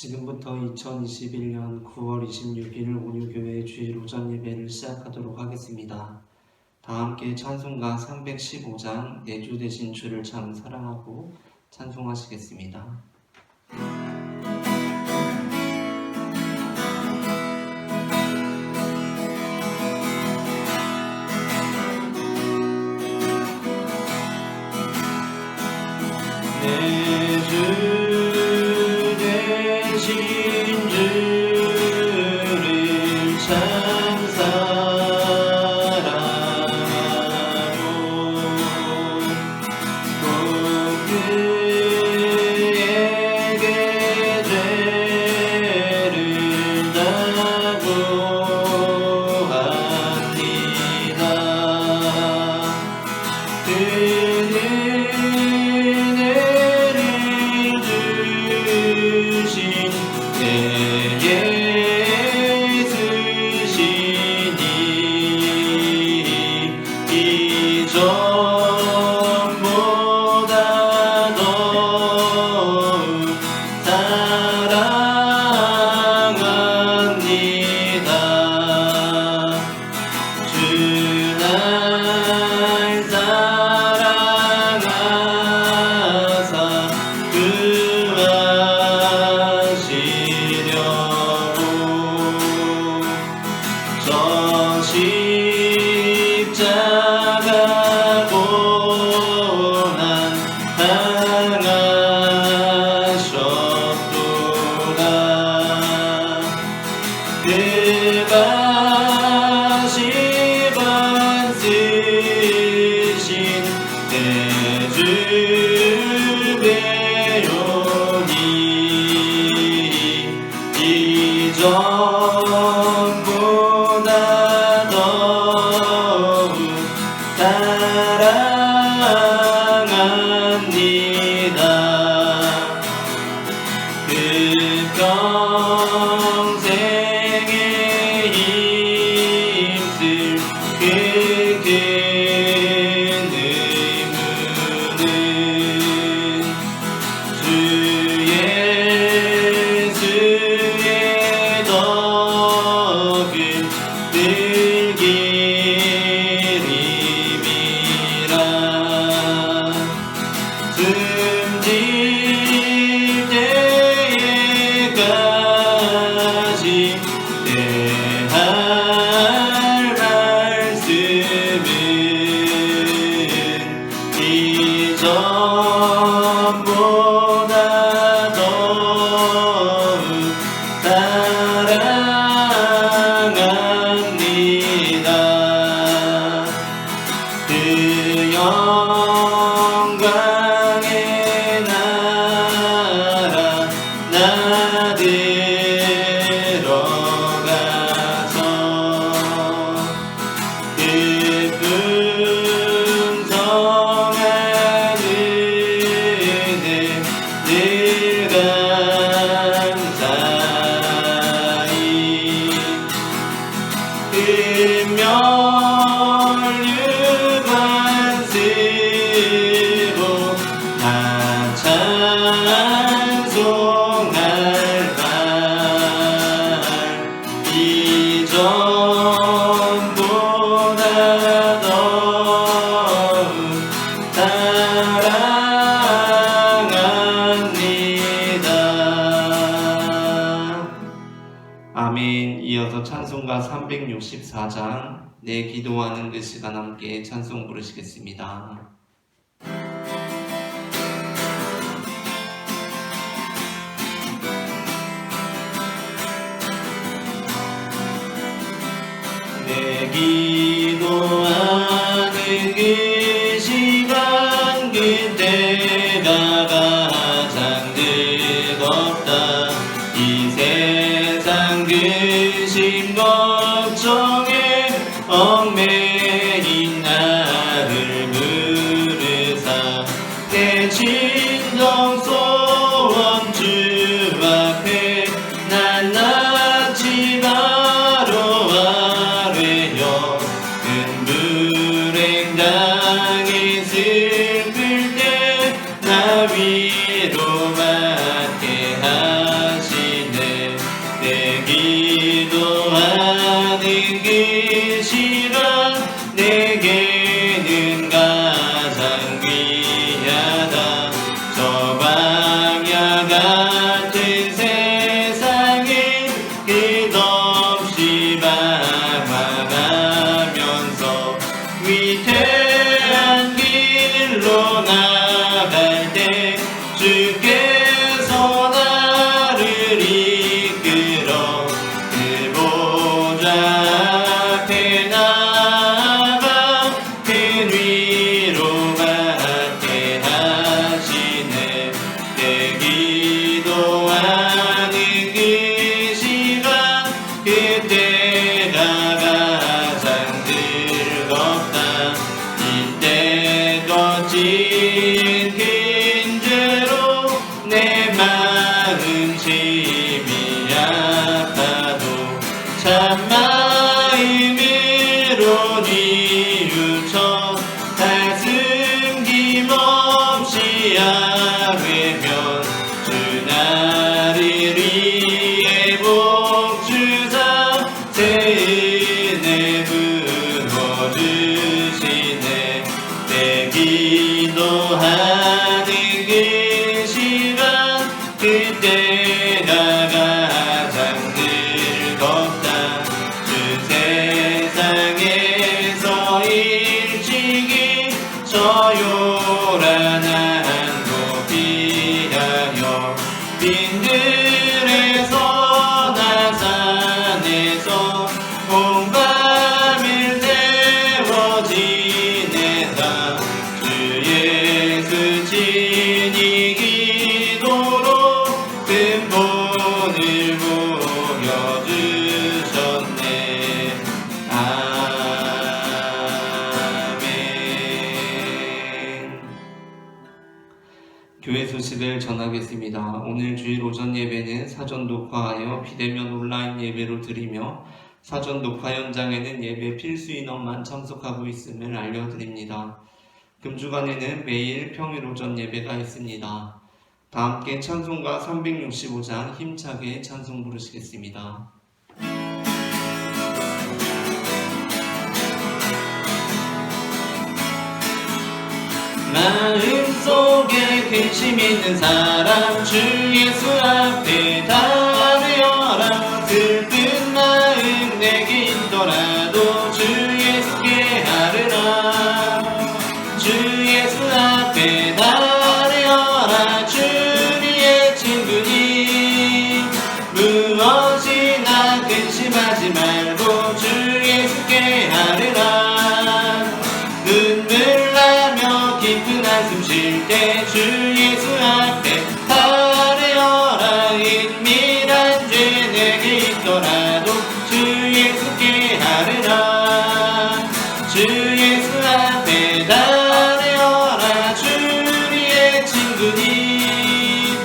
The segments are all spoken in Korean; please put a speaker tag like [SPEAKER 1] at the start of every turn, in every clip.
[SPEAKER 1] 지금부터 2021년 9월 26일 온유교회 주일 오전 예배를 시작하도록 하겠습니다. 다 함께 찬송가 315장 내 주 되신 주를 참 사랑하고 찬송하시겠습니다. 내 주 되신 주를 참 사랑하고 꼭 그에게 죄를 다고 합니다. 그는 십자가 고난 당하셨도다. 그가 십안 쓰신 내 주 배용이 이전보다 더욱 사랑합니다. 그 평생에 힘쓸 그 큰 의무는 주 예수의 덕을 늘기림이라. 숨질 때에까지 내 할 말씀은 이전보다 더욱 사랑합니다. 그 영광의 나라 나 들어가서 그 풍성한 은혜 늘 감사히 금멸류관 쓰고 다 찬송할 말 이전보다 더욱 사랑합니다. 아멘. 이어서 찬송가 364장 내 기도하는 그 시간 함께 찬송 부르시겠습니다. 내 기도하는 그 시간 그때가 가장 뜨겁다. 이 세상 근심 걱정에 얽매인 나를 부르사 내 진정 소원 주 앞에 난 낫지 바로 아뢰려. 큰 불행 당해 슬플 때 나 위로받게 하시 영광을 보여주셨네. 아멘. 교회 소식을 전하겠습니다. 오늘 주일 오전 예배는 사전 녹화하여 비대면 온라인 예배로 드리며 사전 녹화 현장에는 예배 필수 인원만 참석하고 있음을 알려드립니다. 금주간에는 매일 평일 오전 예배가 있습니다. 다 함께 찬송가 365장 힘차게 찬송 부르시겠습니다. 마음속에 근심 있는 사람 주 예수 앞에 달려라. 들뜬 마음 내게 있더라도 주 예수께 하르라. 주 예수 앞에 달려라. 주리의 친구니 무엇이나 근심하지 말고 주 예수께 하르라. 눈물 나며 깊은 한숨 쉴 때 주 예수 앞에 달려라. 은밀한 죄 내게 있더라도 주 예수께 하르라. 주 예수 앞에 달려라. 주리의 친구니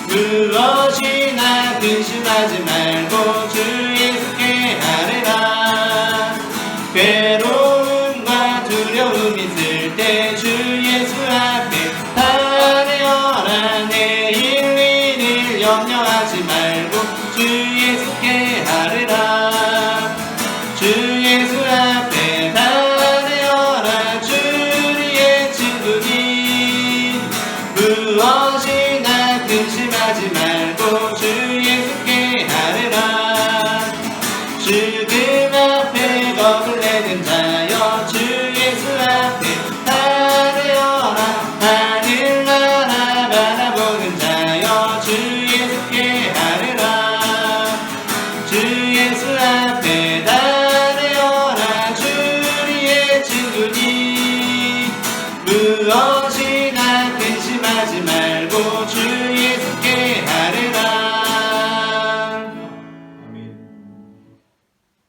[SPEAKER 1] 무엇이나 근심하지 말고 주 예수께 하르라. 괴로움과 두려움 있을 때 주 예수 앞에 달려라. 내일 일을 염려하지 말고 주 예수께 하르라. 주 예수 앞에 달려라. 주리의 친구니 무엇이나 근심하지 말고 주 예수께 하르라. 죽음 앞에 겁을 내는 자여 주 예수 앞에 달려라. 하늘나라 바라보는 자여 주 예수께 하르라. 주 예수 앞에 달려라. 주리의 친구니 무엇이나 근심하지 말고 주 예수께 하르라.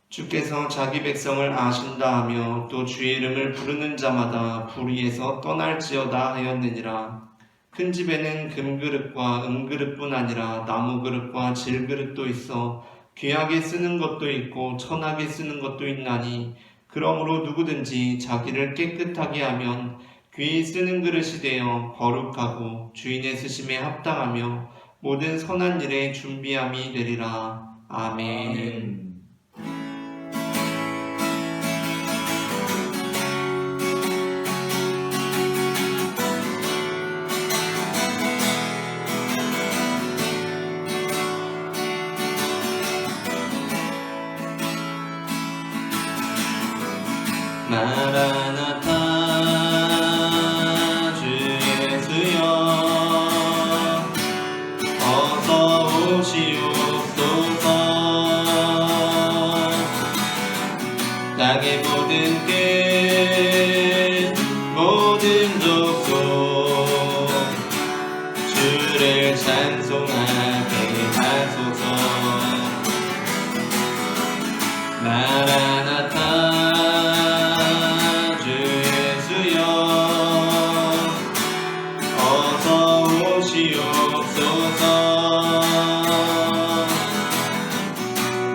[SPEAKER 1] 주께서 자기 백성을 아신다 하며 또 주의 이름을 부르는 자마다 불의에서 떠날지어다 하였느니라. 큰 집에는 금그릇과 은그릇뿐 아니라 나무그릇과 질그릇도 있어 귀하게 쓰는 것도 있고 천하게 쓰는 것도 있나니 그러므로 누구든지 자기를 깨끗하게 하면 귀히 쓰는 그릇이 되어 거룩하고 주인의 쓰심에 합당하며 모든 선한 일에 준비함이 되리라. 아멘. 마라나타 주 예수여 어서 오시옵소서. 땅의 모든 끝 모든 족속 주를 찬송하게 하소서. 마라나타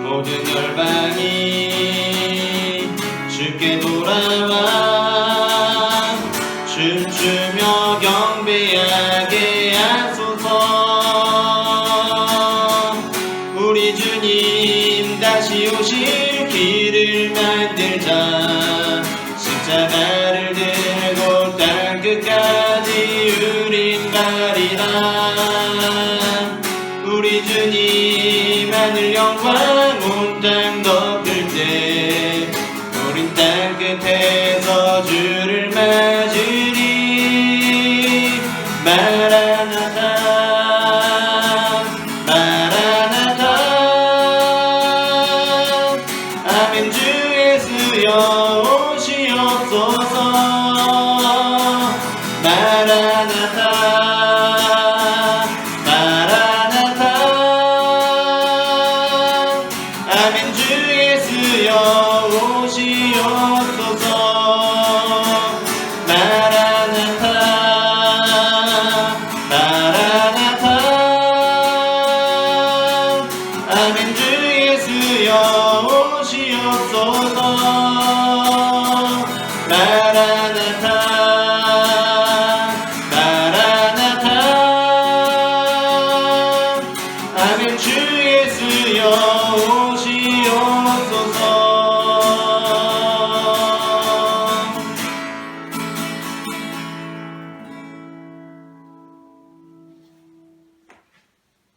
[SPEAKER 1] 모든 열방이 주께 돌아와 춤추며 경배하게 하소서. 우리 주님 다시 오실 길을 만들자. 십자가를 들고 땅끝까지 우린 가리라. 우리 주님 하늘 영광 온 땅 덮을 때 우린 땅끝에서 주를 맞으리. 마라나타 마라나타 아멘. 주 예수여 오시옵소서. 마라나타 마라나타 아멘. 주 예수여 오시옵소서. 마라나타 마라나타. 아멘. 주 예수여 오시옵소서. 마라나타 마라나타. 아멘. 주 예수여 오시옵소서.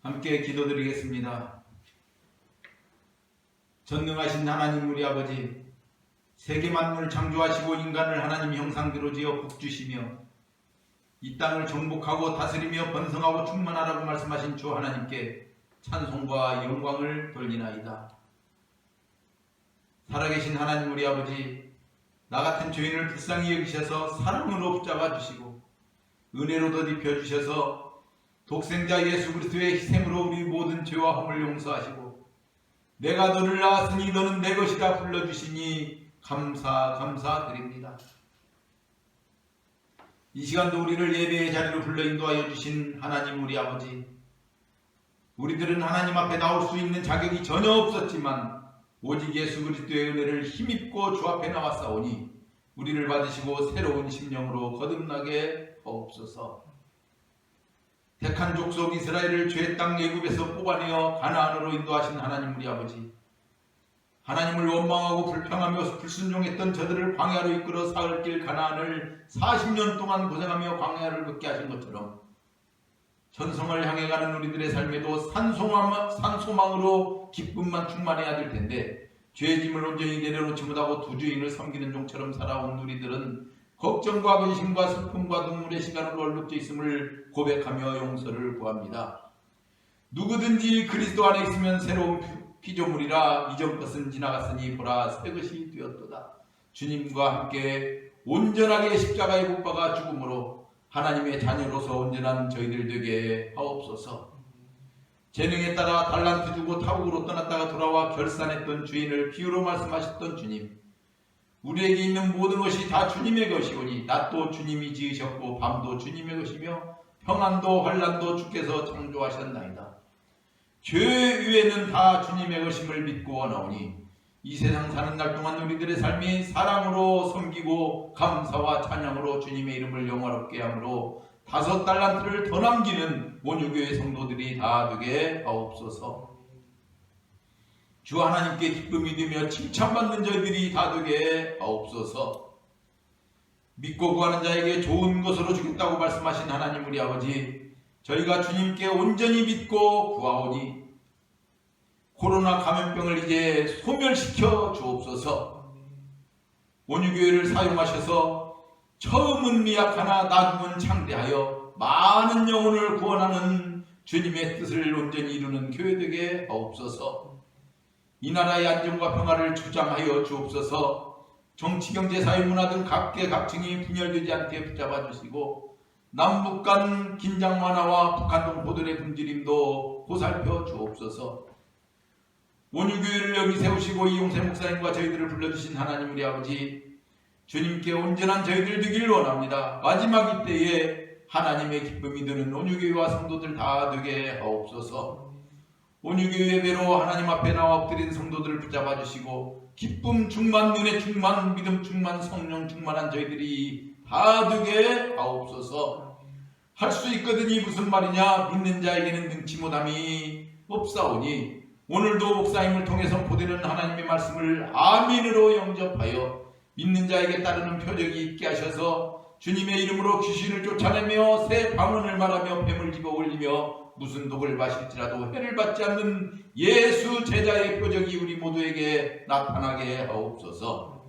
[SPEAKER 2] 함께 기도드리겠습니다. 전능하신 하나님 우리 아버지, 세계 만물을 창조하시고 인간을 하나님 형상대로 지어 복주시며 이 땅을 정복하고 다스리며 번성하고 충만하라고 말씀하신 주 하나님께 찬송과 영광을 돌리나이다. 살아계신 하나님 우리 아버지, 나 같은 죄인을 불쌍히 여기셔서 사랑으로 붙잡아 주시고 은혜로 덧입혀 주셔서 독생자 예수 그리스도의 희생으로 우리 모든 죄와 허물 용서하시고 내가 너를 낳았으니 너는 내 것이라 불러주시니 감사드립니다. 이 시간도 우리를 예배의 자리로 불러 인도하여 주신 하나님 우리 아버지, 우리들은 하나님 앞에 나올 수 있는 자격이 전혀 없었지만 오직 예수 그리스도의 은혜를 힘입고 주 앞에 나왔사오니 우리를 받으시고 새로운 심령으로 거듭나게 하옵소서. 택한 족속 이스라엘을 죄의 땅 애굽에서 뽑아내어 가나안으로 인도하신 하나님 우리 아버지, 하나님을 원망하고 불평하며 불순종했던 저들을 광야로 이끌어 사흘길 가나안을 40년 동안 고생하며 광야를 걷게 하신 것처럼 전성을 향해 가는 우리들의 삶에도 산소망으로 기쁨만 충만해야 될 텐데 죄짐을 온전히 내려놓지 못하고 두 주인을 섬기는 종처럼 살아온 우리들은 걱정과 근심과 슬픔과 눈물의 시간으로 얼룩져 있음을 고백하며 용서를 구합니다. 누구든지 그리스도 안에 있으면 새로운 피조물이라 이전 것은 지나갔으니 보라 새 것이 되었도다. 주님과 함께 온전하게 십자가에 못 박아 죽음으로 하나님의 자녀로서 온전한 저희들 되게 하옵소서. 재능에 따라 달란트 주고 타국으로 떠났다가 돌아와 결산했던 주인을 비유로 말씀하셨던 주님, 우리에게 있는 모든 것이 다 주님의 것이오니 낮도 주님이 지으셨고 밤도 주님의 것이며 평안도 환난도 주께서 창조하셨나이다. 죄 위에는 다 주님의 것임을 믿고 원하오니 이 세상 사는 날 동안 우리들의 삶이 사랑으로 섬기고 감사와 찬양으로 주님의 이름을 영화롭게 함으로 5 달란트를 더 남기는 온유교회 성도들이 다 되게 하옵소서. 주 하나님께 기쁨이 되며 칭찬받는 저희들이 다 되게 하옵소서. 믿고 구하는 자에게 좋은 것으로 주겠다고 말씀하신 하나님 우리 아버지, 저희가 주님께 온전히 믿고 구하오니 코로나 감염병을 이제 소멸시켜 주옵소서. 온유교회를 사용하셔서 처음은 미약하나 나중은 창대하여 많은 영혼을 구원하는 주님의 뜻을 온전히 이루는 교회 되게 하옵소서. 이 나라의 안정과 평화를 주장하여 주옵소서. 정치, 경제, 사회, 문화 등 각계각층이 분열되지 않게 붙잡아 주시고 남북 간 긴장 완화와 북한 동포들의 굶주림도 보살펴 주옵소서. 온유교회를 여기 세우시고 이용세 목사님과 저희들을 불러주신 하나님 우리 아버지, 주님께 온전한 저희들 되기를 원합니다. 마지막 이때에 하나님의 기쁨이 드는 온유교회와 성도들 다 되게 하옵소서. 온유교회 예배로 하나님 앞에 나와 엎드린 성도들을 붙잡아 주시고 기쁨 충만, 은혜 충만, 믿음 충만, 성령 충만한 저희들이 다 되게 하옵소서. 할 수 있거든이 무슨 말이냐? 믿는 자에게는 능치 못함이 없사오니 오늘도 목사님을 통해 선포되는 하나님의 말씀을 아멘으로 영접하여 믿는 자에게 따르는 표적이 있게 하셔서 주님의 이름으로 귀신을 쫓아내며 새 방언을 말하며 뱀을 집어 올리며 무슨 독을 마실지라도 해를 받지 않는 예수 제자의 표적이 우리 모두에게 나타나게 하옵소서.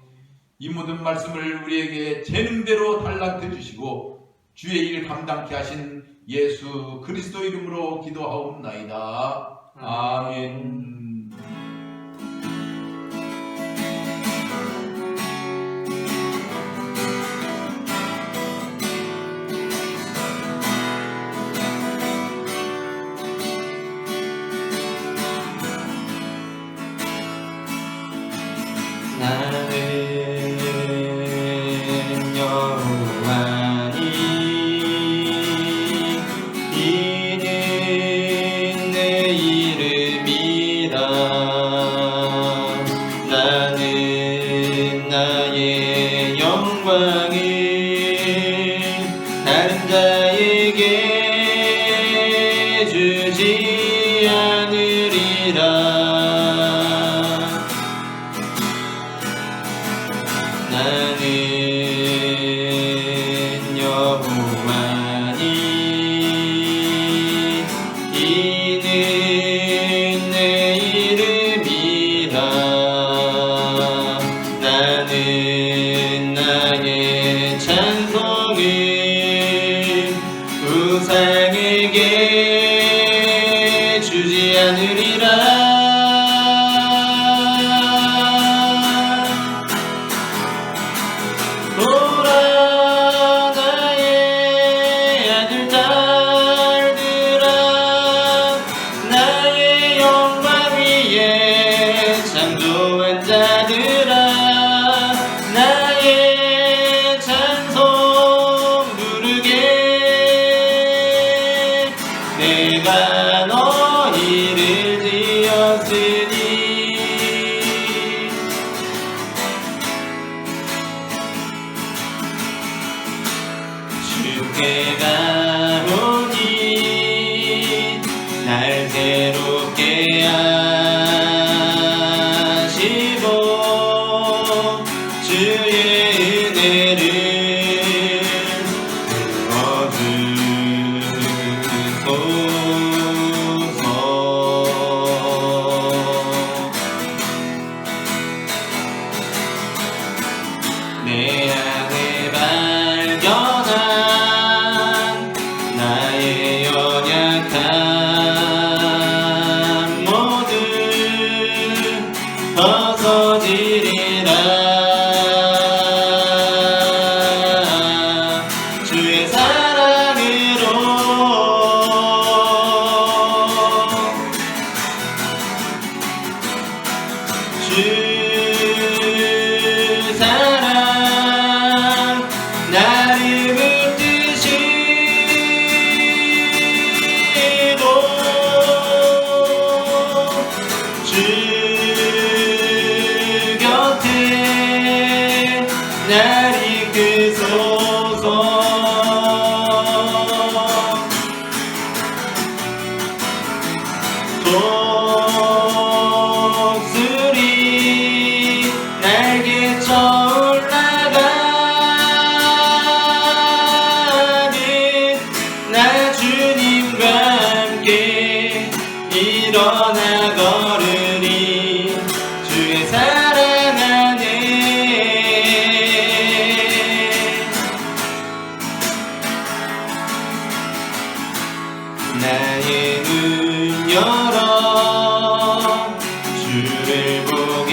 [SPEAKER 2] 이 모든 말씀을 우리에게 재능대로 달란트 주시고 주의 일 감당케 하신 예수 그리스도 이름으로 기도하옵나이다. 아멘.
[SPEAKER 1] 나는 여호와니 이는 내 이름이라. 나는 나의 영광을 다른 자에게 주지 않으리라. 나는 여호와니 이는 내 이름이라. 나는 나의 찬송을 우상에게 주지 않으리라. 오라 나의 아들 딸들아, 나의 영광 위에 참도한 자들아, 나의 찬송 부르게. 내가 너희를 지었으니 주께 가오니 날 새롭게 하시고 주의 은혜를 부어주소서. 내 안에 발견한 나의 연약함 모두 벗어지리라. 주의 사랑으로 주 사랑 나를 붙드시고 주 곁에 날 이끄소서. 독수리 날개쳐 올라가는 나 주님과 함께 일어나 걸으리. 주의 사랑 안에 나의 눈 열어 주를 보게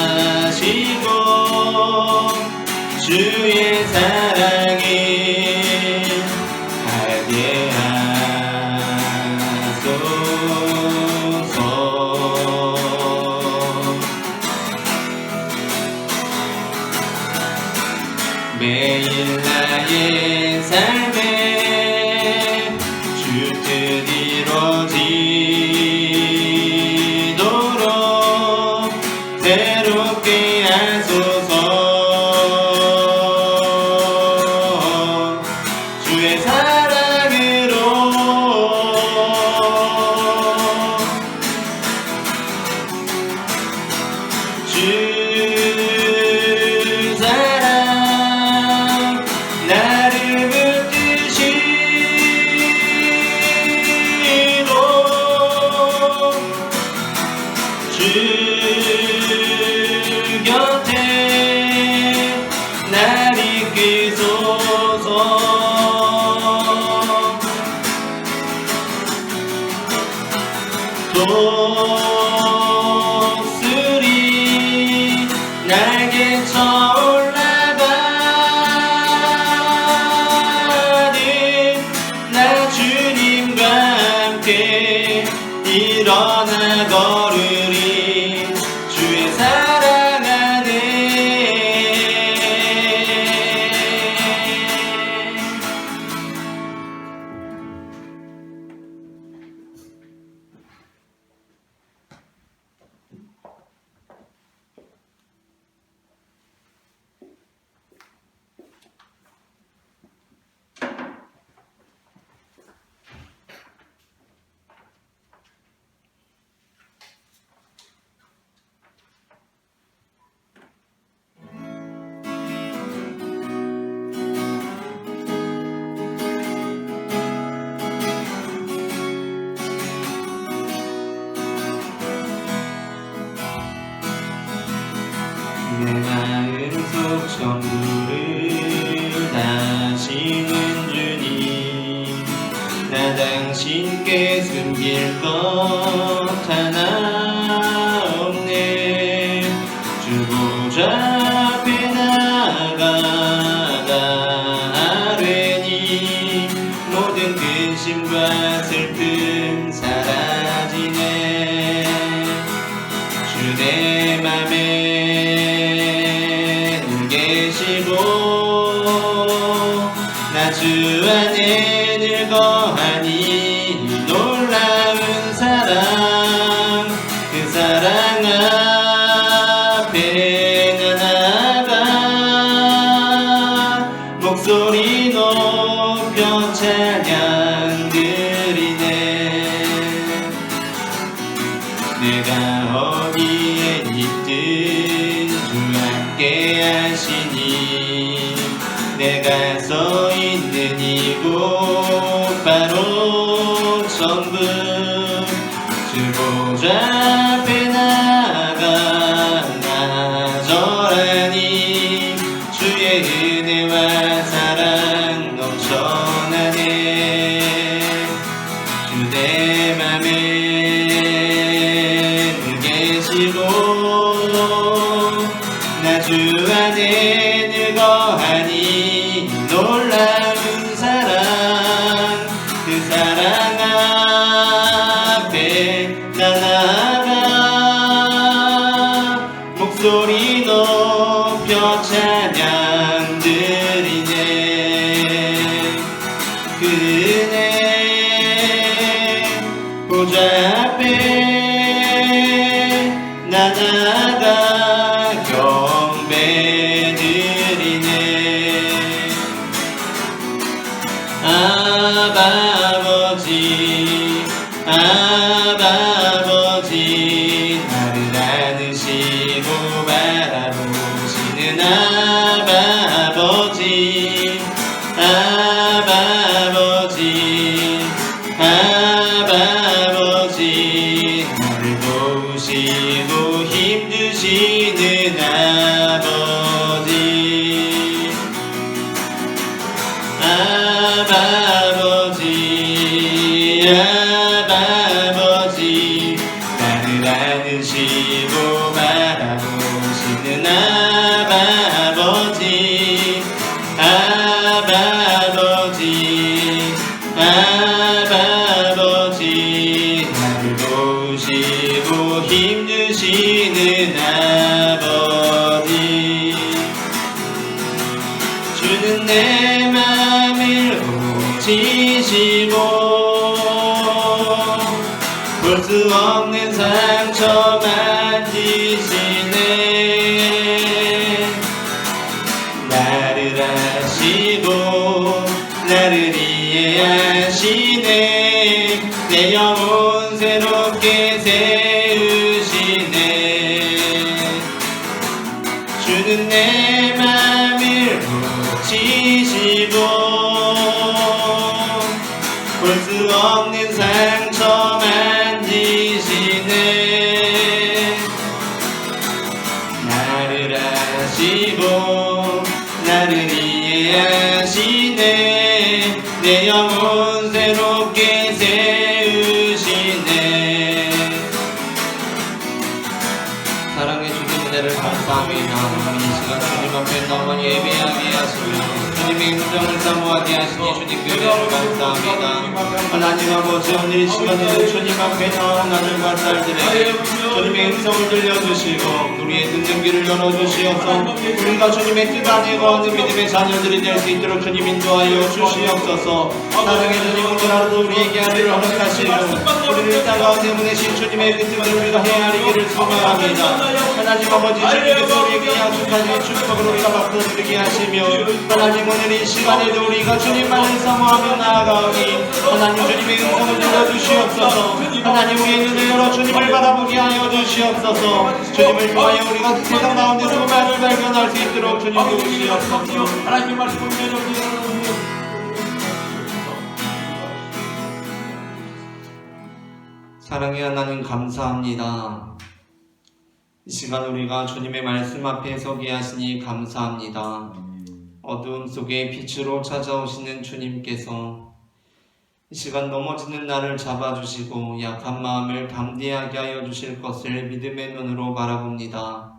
[SPEAKER 1] 하시고 주의 사랑을 알게 하소서. 매일 나의 삶에 주 뜻 이루어지도록 새롭게 하소서. 주의 사랑으로 주 사랑 나를 붙드시고 주 곁에 날 이끄소서. 독수리 날개쳐 올라가는 나 주님과 함께 일어나 걸으리. 주의 전부를 다시는 주님 나 당신께 숨길 것 하나 없네 주 보좌 앞에 나아가려니 모든 근심과 슬픔 사라지네 주 내 맘에 늘 계시고 나 주 안에 늘 거하니 놀라운 사랑 그 사랑 앞에 나 나가 목소리 높여 찬양 드리네 내가 어디에 있든 주 함께 하시니 내가 서 있는 이곳 바로 천국 주 보좌 앞에 나가 나절하니 주의 은혜와 사랑 넘쳐나네 주 내 맘에 늘 계시고 나 주 안에 늘 거하니 놀라운 사랑 그 사랑 앞에 나 나가 목소리 높여 찬양 드리네 그 은혜 보좌 앞에 나 나가 경배 드리네 아버지 아버지 나를 안으시고 바라보시는 아버지 아버지 아버지 나를 도우시고 힘주시는 아버지 아버지 아버지 나를 안으시고 바라보시는 아버지 아버지 아버지 나를 도우시고 힘주시는 아버지 주는 내 맘을 고치시고 볼 수 없는 상처 만지시네 나를 아시고 나를 이해하시네 내 영혼 새롭게 세우시네 주는 내 맘을 고치시고 볼 수 없는 상처 만지시네 나를 아시고 나를 이해하시네 내 영혼 새롭게 세우시네 사랑해 주신 은혜를 감사합니다 이 시간 주님 앞에 너만 예배하게 하시며 주님의 음성을 사모하게 하시니 주님께 은혜를 감사합니다 하나님 아버지 오늘 이 시간에는 주님 앞에 나온 아들과 딸들에게 주님의 음성을 들려주시고 우리의 듣는 귀를 열어주시옵소서 우리가 주님의 뜻 안에 거하는 믿음의 자녀들이 될 수 있도록 주님 인도하여 주시옵소서 사랑의 주님 오늘 하루도 우리에게 하늘을 허락하시고 우리를 따가운 때문에 신 주님의 그 뜻을 우리가 헤아리기를 소망합니다 하나님 아버지 주님께서 우리에게 약속하신 축복을 우리가 받아들이게 하시며 하나님 오늘 이 시간에도 우리가 주님만을 사모하며 나아가오니 하나님 주님의 음성을 들어주시옵소서 하나님 우리의 눈을 열어 주님을 바라보게 하여 주시옵소서 주님을 통하여 우리가 세상 가운데서 말을 발견할 수 있도록 주님 도우시옵소서
[SPEAKER 2] 하나님의 말씀을 내려주시옵소서
[SPEAKER 1] 사랑의 하나님 감사합니다 이 시간 우리가 주님의 말씀 앞에 서게 하시니 감사합니다. 어두움 속에 빛으로 찾아오시는 주님께서 이 시간 넘어지는 나를 잡아주시고 약한 마음을 담대하게 하여 주실 것을 믿음의 눈으로 바라봅니다.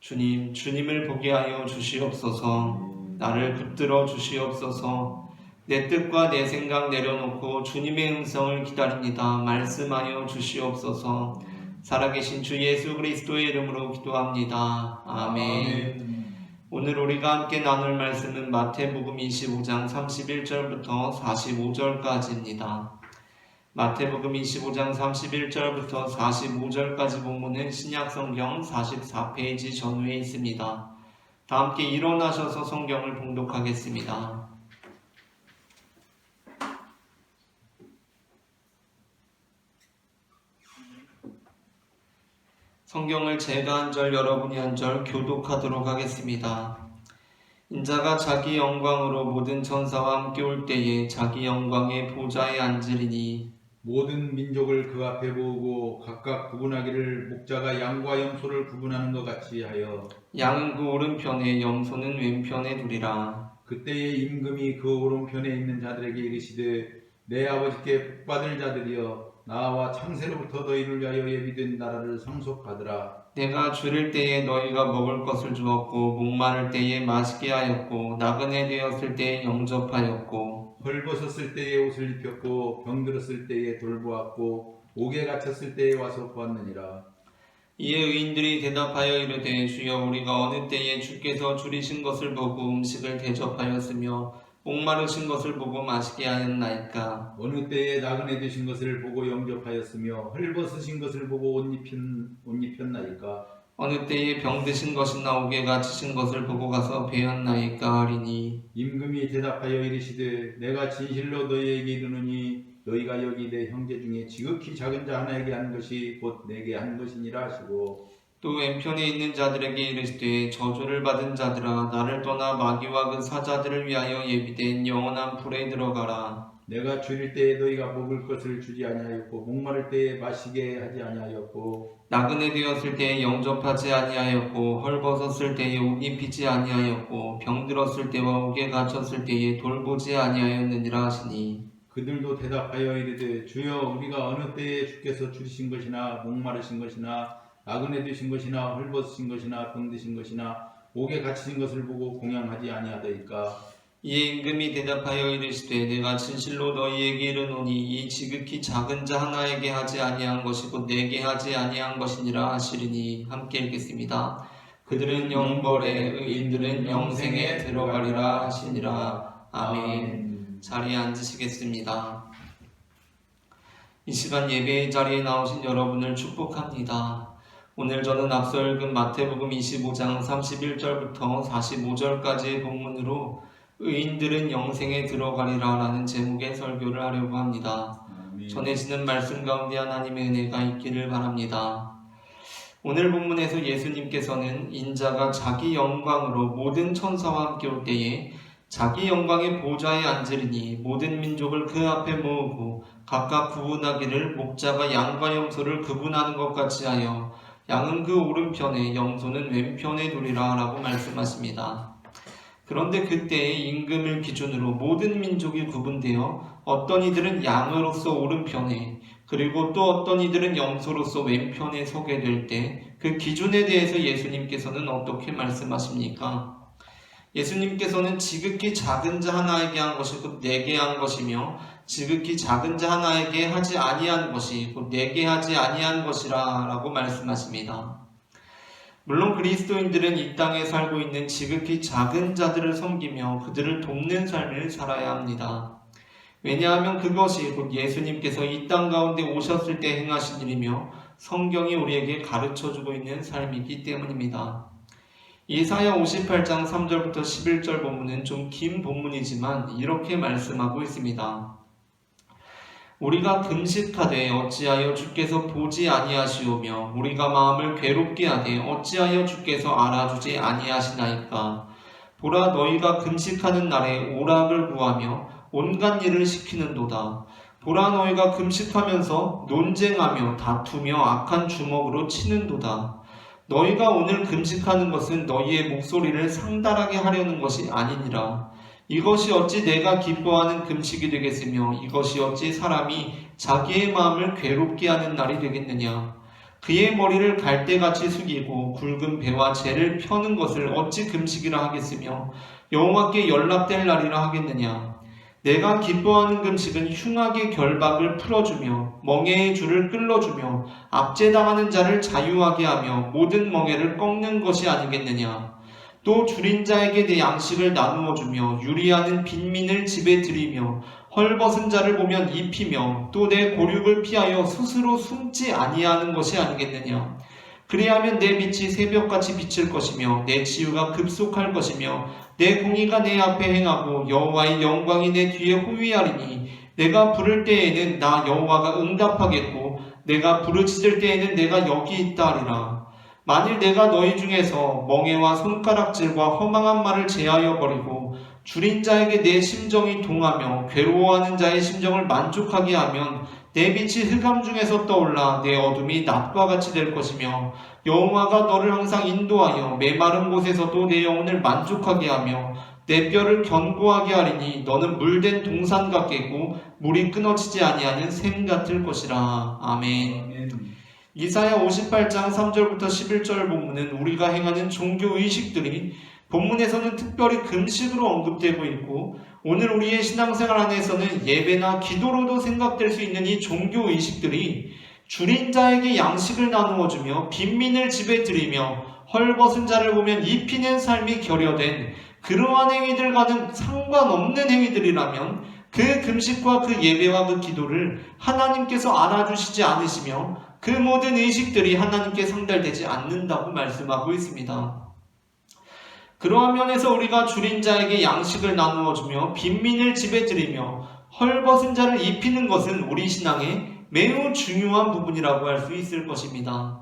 [SPEAKER 1] 주님, 주님을 보게 하여 주시옵소서. 나를 붙들어 주시옵소서. 내 뜻과 내 생각 내려놓고 주님의 음성을 기다립니다. 말씀하여 주시옵소서. 살아계신 주 예수 그리스도의 이름으로 기도합니다. 아멘. 오늘 우리가 함께 나눌 말씀은 마태복음 25장 31절부터 45절까지입니다. 마태복음 25장 31절부터 45절까지 본문은 신약성경 44페이지 전후에 있습니다. 다 함께 일어나셔서 성경을 봉독하겠습니다. 성경을 제가 한 절 여러분이 한 절 교독하도록 하겠습니다. 인자가 자기 영광으로 모든 천사와 함께 올 때에 자기 영광의 보좌에 앉으리니
[SPEAKER 2] 모든 민족을 그 앞에 모으고 각각 구분하기를 목자가 양과 염소를 구분하는 것 같이 하여
[SPEAKER 1] 양은 그 오른편에 염소는 왼편에 두리라.
[SPEAKER 2] 그때에 임금이 그 오른편에 있는 자들에게 이르시되 내 아버지께 복받을 자들이여 나와 창세로부터 너희를 위하여 예비된 나라를 상속하더라.
[SPEAKER 1] 내가 줄일 때에 너희가 먹을 것을 주었고 목마를 때에 마시게 하였고 나그네 되었을 때에 영접하였고
[SPEAKER 2] 헐벗었을 때에 옷을 입혔고 병들었을 때에 돌보았고 옥에 갇혔을 때에 와서 보았느니라.
[SPEAKER 1] 이에 의인들이 대답하여 이르되 주여 우리가 어느 때에 주께서 줄이신 것을 보고 음식을 대접하였으며 목마르신 것을 보고 마시게 하였나이까.
[SPEAKER 2] 어느 때에 나그네 되신 것을 보고 영접하였으며 헐벗으신 것을 보고 옷 입혔나이까.
[SPEAKER 1] 어느 때에 병드신 것이나 옥에 갇히신 것을 보고 가서 배웠나이까 하리니.
[SPEAKER 2] 임금이 대답하여 이르시되 내가 진실로 너희에게 이르노니 너희가 여기 내 형제 중에 지극히 작은 자 하나에게 한 것이 곧 내게 한 것이니라 하시고
[SPEAKER 1] 또 왼편에 있는 자들에게 이르시되 저주를 받은 자들아 나를 떠나 마귀와 그 사자들을 위하여 예비된 영원한 불에 들어가라.
[SPEAKER 2] 내가 줄일 때에 너희가 먹을 것을 주지 아니하였고 목마를 때에 마시게 하지 아니하였고
[SPEAKER 1] 나그네 되었을 때에 영접하지 아니하였고 헐벗었을 때에 옷 입히지 아니하였고 병들었을 때와 옥에 갇혔을 때에 돌보지 아니하였느니라 하시니.
[SPEAKER 2] 그들도 대답하여 이르되 주여 우리가 어느 때에 주께서 줄이신 것이나 목마르신 것이나 나그네 되신 것이나 헐벗으신 것이나 병드신 것이나 옥에 갇히신 것을 보고 공양하지 아니하더이까.
[SPEAKER 1] 이에 임금이 대답하여 이르시되 내가 진실로 너희에게 이르노니 이 지극히 작은 자 하나에게 하지 아니한 것이 곧 내게 하지 아니한 것이니라 하시리니. 함께 읽겠습니다. 그들은 영벌에 의인들은 영생에 들어가리라 하시니라. 아멘. 자리에 앉으시겠습니다. 이 시간 예배의 자리에 나오신 여러분을 축복합니다. 오늘 저는 앞서 읽은 마태복음 25장 31절부터 45절까지의 본문으로 의인들은 영생에 들어가리라 라는 제목의 설교를 하려고 합니다. 전해지는 말씀 가운데 하나님의 은혜가 있기를 바랍니다. 오늘 본문에서 예수님께서는 인자가 자기 영광으로 모든 천사와 함께 올 때에 자기 영광의 보좌에 앉으리니 모든 민족을 그 앞에 모으고 각각 구분하기를 목자가 양과 염소를 구분하는 것 같이 하여 양은 그 오른편에 염소는 왼편에 두리라 라고 말씀하십니다. 그런데 그때에 임금을 기준으로 모든 민족이 구분되어 어떤 이들은 양으로서 오른편에 그리고 또 어떤 이들은 염소로서 왼편에 서게 될 때 그 기준에 대해서 예수님께서는 어떻게 말씀하십니까? 예수님께서는 지극히 작은 자 하나에게 한 것이 곧 내게 한 것이며 지극히 작은 자 하나에게 하지 아니한 것이 곧 내게 하지 아니한 것이라 라고 말씀하십니다. 물론 그리스도인들은 이 땅에 살고 있는 지극히 작은 자들을 섬기며 그들을 돕는 삶을 살아야 합니다. 왜냐하면 그것이 곧 예수님께서 이 땅 가운데 오셨을 때 행하신 일이며 성경이 우리에게 가르쳐주고 있는 삶이기 때문입니다. 이사야 58장 3절부터 11절 본문은 좀 긴 본문이지만 이렇게 말씀하고 있습니다. 우리가 금식하되 어찌하여 주께서 보지 아니하시오며 우리가 마음을 괴롭게 하되 어찌하여 주께서 알아주지 아니하시나이까. 보라 너희가 금식하는 날에 오락을 구하며 온갖 일을 시키는도다. 보라 너희가 금식하면서 논쟁하며 다투며 악한 주먹으로 치는도다. 너희가 오늘 금식하는 것은 너희의 목소리를 상달하게 하려는 것이 아니니라. 이것이 어찌 내가 기뻐하는 금식이 되겠으며 이것이 어찌 사람이 자기의 마음을 괴롭게 하는 날이 되겠느냐. 그의 머리를 갈대같이 숙이고 굵은 배와 재를 펴는 것을 어찌 금식이라 하겠으며 여호와께 연락될 날이라 하겠느냐. 내가 기뻐하는 금식은 흉악의 결박을 풀어주며 멍에의 줄을 끌어주며 압제당하는 자를 자유하게 하며 모든 멍에를 꺾는 것이 아니겠느냐. 또 줄인 자에게 내 양식을 나누어 주며 유리하는 빈민을 집에 들이며 헐벗은 자를 보면 입히며 또 내 고륙을 피하여 스스로 숨지 아니하는 것이 아니겠느냐. 그리하면 내 빛이 새벽같이 비칠 것이며 내 치유가 급속할 것이며 내 공의가 내 앞에 행하고 여호와의 영광이 내 뒤에 호위하리니 내가 부를 때에는 나 여호와가 응답하겠고 내가 부르짖을 때에는 내가 여기 있다 하리라. 만일 내가 너희 중에서 멍에와 손가락질과 허망한 말을 제하여 버리고 줄인 자에게 내 심정이 동하며 괴로워하는 자의 심정을 만족하게 하면 내 빛이 흑암 중에서 떠올라 내 어둠이 낮과 같이 될 것이며 여호와가 너를 항상 인도하여 메마른 곳에서도 내 영혼을 만족하게 하며 내 뼈를 견고하게 하리니 너는 물된 동산 같겠고 물이 끊어지지 아니하는 샘 같을 것이라. 아멘.
[SPEAKER 2] 아멘.
[SPEAKER 1] 이사야 58장 3절부터 11절 본문은 우리가 행하는 종교 의식들이 본문에서는 특별히 금식으로 언급되고 있고 오늘 우리의 신앙생활 안에서는 예배나 기도로도 생각될 수 있는 이 종교 의식들이 줄인 자에게 양식을 나누어 주며 빈민을 집에 들이며 헐벗은 자를 보면 입히는 삶이 결여된 그러한 행위들과는 상관없는 행위들이라면 그 금식과 그 예배와 그 기도를 하나님께서 알아주시지 않으시며 그 모든 의식들이 하나님께 상달되지 않는다고 말씀하고 있습니다. 그러한 면에서 우리가 줄인 자에게 양식을 나누어 주며 빈민을 집에 들이며 헐벗은 자를 입히는 것은 우리 신앙의 매우 중요한 부분이라고 할 수 있을 것입니다.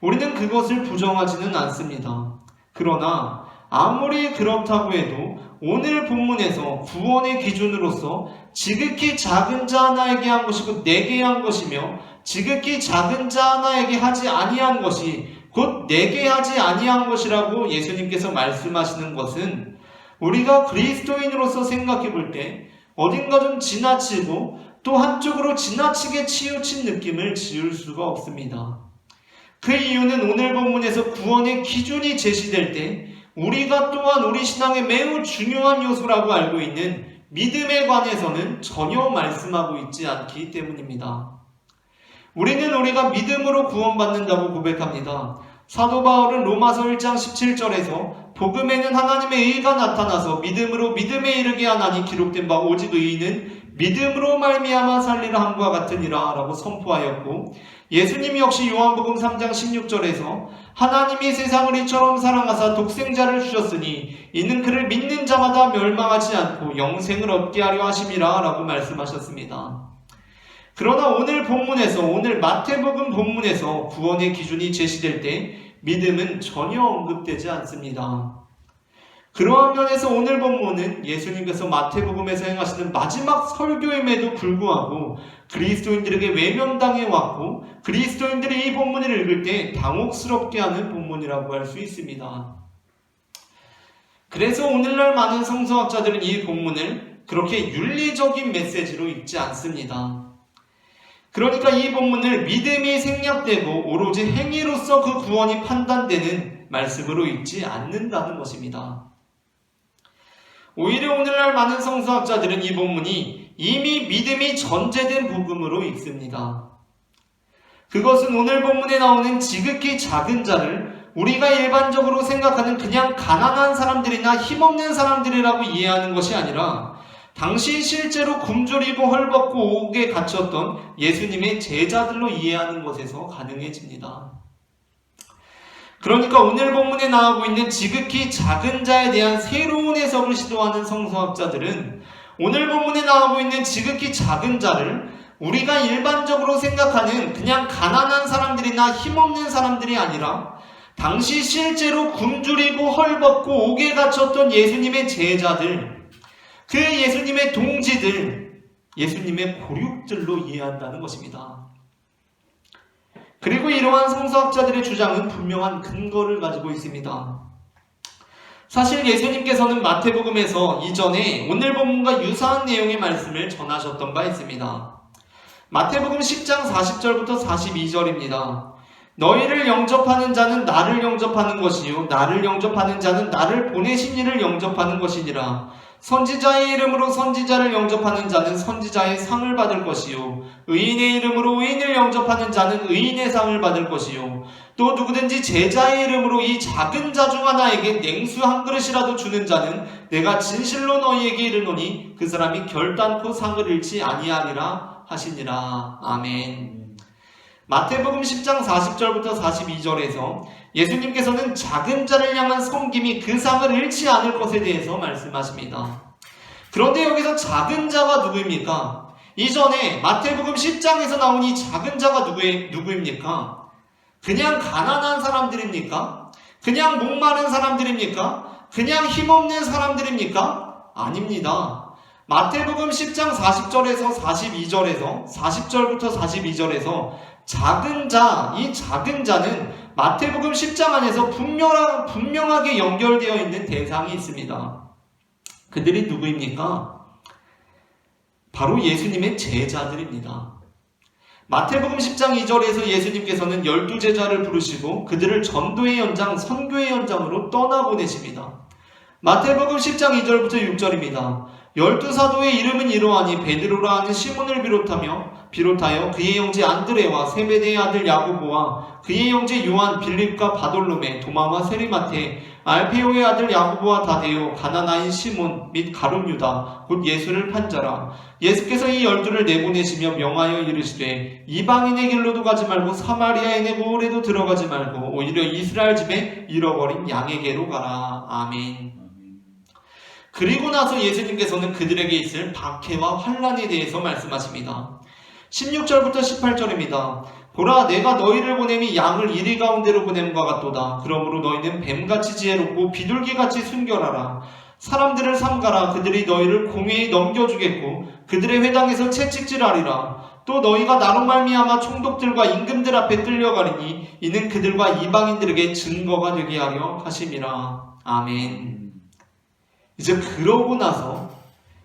[SPEAKER 1] 우리는 그것을 부정하지는 않습니다. 그러나 아무리 그렇다고 해도 오늘 본문에서 구원의 기준으로서 지극히 작은 자 하나에게 한 것이고 내게 한 것이며 지극히 작은 자 하나에게 하지 아니한 것이 곧 내게 하지 아니한 것이라고 예수님께서 말씀하시는 것은 우리가 그리스도인으로서 생각해 볼 때 어딘가 좀 지나치고 또 한쪽으로 지나치게 치우친 느낌을 지울 수가 없습니다. 그 이유는 오늘 본문에서 구원의 기준이 제시될 때 우리가 또한 우리 신앙의 매우 중요한 요소라고 알고 있는 믿음에 관해서는 전혀 말씀하고 있지 않기 때문입니다. 우리는 우리가 믿음으로 구원받는다고 고백합니다. 사도 바울은 로마서 1장 17절에서 복음에는 하나님의 의가 나타나서 믿음으로 믿음에 이르게 하나니 기록된 바 오직 의인은 믿음으로 말미암아 살리라 함과 같으니라 라고 선포하였고 예수님 역시 요한복음 3장 16절에서 하나님이 세상을 이처럼 사랑하사 독생자를 주셨으니 이는 그를 믿는 자마다 멸망하지 않고 영생을 얻게 하려 하심이라 라고 말씀하셨습니다. 그러나 오늘 본문에서 오늘 마태복음 본문에서 구원의 기준이 제시될 때 믿음은 전혀 언급되지 않습니다. 그러한 면에서 오늘 본문은 예수님께서 마태복음에서 행하시는 마지막 설교임에도 불구하고 그리스도인들에게 외면당해 왔고 그리스도인들이 이 본문을 읽을 때 당혹스럽게 하는 본문이라고 할 수 있습니다. 그래서 오늘날 많은 성서학자들은 이 본문을 그렇게 윤리적인 메시지로 읽지 않습니다. 그러니까 이 본문을 믿음이 생략되고 오로지 행위로서 그 구원이 판단되는 말씀으로 읽지 않는다는 것입니다. 오히려 오늘날 많은 성서학자들은 이 본문이 이미 믿음이 전제된 복음으로 읽습니다. 그것은 오늘 본문에 나오는 지극히 작은 자를 우리가 일반적으로 생각하는 그냥 가난한 사람들이나 힘없는 사람들이라고 이해하는 것이 아니라 당시 실제로 굶주리고 헐벗고 옥에 갇혔던 예수님의 제자들로 이해하는 것에서 가능해집니다. 그러니까 오늘 본문에 나오고 있는 지극히 작은 자에 대한 새로운 해석을 시도하는 성서학자들은 오늘 본문에 나오고 있는 지극히 작은 자를 우리가 일반적으로 생각하는 그냥 가난한 사람들이나 힘없는 사람들이 아니라 당시 실제로 굶주리고 헐벗고 옥에 갇혔던 예수님의 제자들, 그 예수님의 동지들, 예수님의 고륙들로 이해한다는 것입니다. 그리고 이러한 성서학자들의 주장은 분명한 근거를 가지고 있습니다. 사실 예수님께서는 마태복음에서 이전에 오늘 본문과 유사한 내용의 말씀을 전하셨던 바 있습니다. 마태복음 10장 40절부터 42절입니다. 너희를 영접하는 자는 나를 영접하는 것이요 나를 영접하는 자는 나를 보내신 이를 영접하는 것이니라. 선지자의 이름으로 선지자를 영접하는 자는 선지자의 상을 받을 것이요 의인의 이름으로 의인을 영접하는 자는 의인의 상을 받을 것이요 또 누구든지 제자의 이름으로 이 작은 자 중 하나에게 냉수 한 그릇이라도 주는 자는 내가 진실로 너희에게 이르노니 그 사람이 결단코 상을 잃지 아니하리라 하시니라. 아멘. 마태복음 10장 40절부터 42절에서 예수님께서는 작은 자를 향한 섬김이 그 상을 잃지 않을 것에 대해서 말씀하십니다. 그런데 여기서 작은 자가 누구입니까? 이전에 마태복음 10장에서 나온 이 작은 자가 누구입니까? 그냥 가난한 사람들입니까? 그냥 목마른 사람들입니까? 그냥 힘없는 사람들입니까? 아닙니다. 마태복음 10장 40절에서 42절에서 40절부터 42절에서 작은 자, 이 작은 자는 마태복음 10장 안에서 분명하게 연결되어 있는 대상이 있습니다. 그들이 누구입니까? 바로 예수님의 제자들입니다. 마태복음 10장 2절에서 예수님께서는 12제자를 부르시고 그들을 전도의 연장, 선교의 연장으로 떠나보내십니다. 마태복음 10장 2절부터 6절입니다. 12사도의 이름은 이러하니 베드로라 하는 시몬을 비롯하여 그의 형제 안드레와 세베대의 아들 야고보와 그의 형제 요한, 빌립과 바돌로메, 도마와 세리마테, 알페오의 아들 야고보와 다데오, 가나나인 시몬 및 가룟 유다 곧 예수를 판자라. 예수께서 이 12를 내보내시며 명하여 이르시되 이방인의 길로도 가지 말고 사마리아인의 고을에도 들어가지 말고 오히려 이스라엘 집에 잃어버린 양에게로 가라. 아멘. 그리고 나서 예수님께서는 그들에게 있을 박해와 환난에 대해서 말씀하십니다. 16절부터 18절입니다. 보라, 내가 너희를 보냄이 양을 이리 가운데로 보냄과 같도다. 그러므로 너희는 뱀같이 지혜롭고 비둘기같이 순결하라. 사람들을 삼가라. 그들이 너희를 공회에 넘겨주겠고 그들의 회당에서 채찍질하리라. 또 너희가 나로 말미암아 총독들과 임금들 앞에 끌려가리니 이는 그들과 이방인들에게 증거가 되게 하려 하심이라. 아멘. 이제 그러고 나서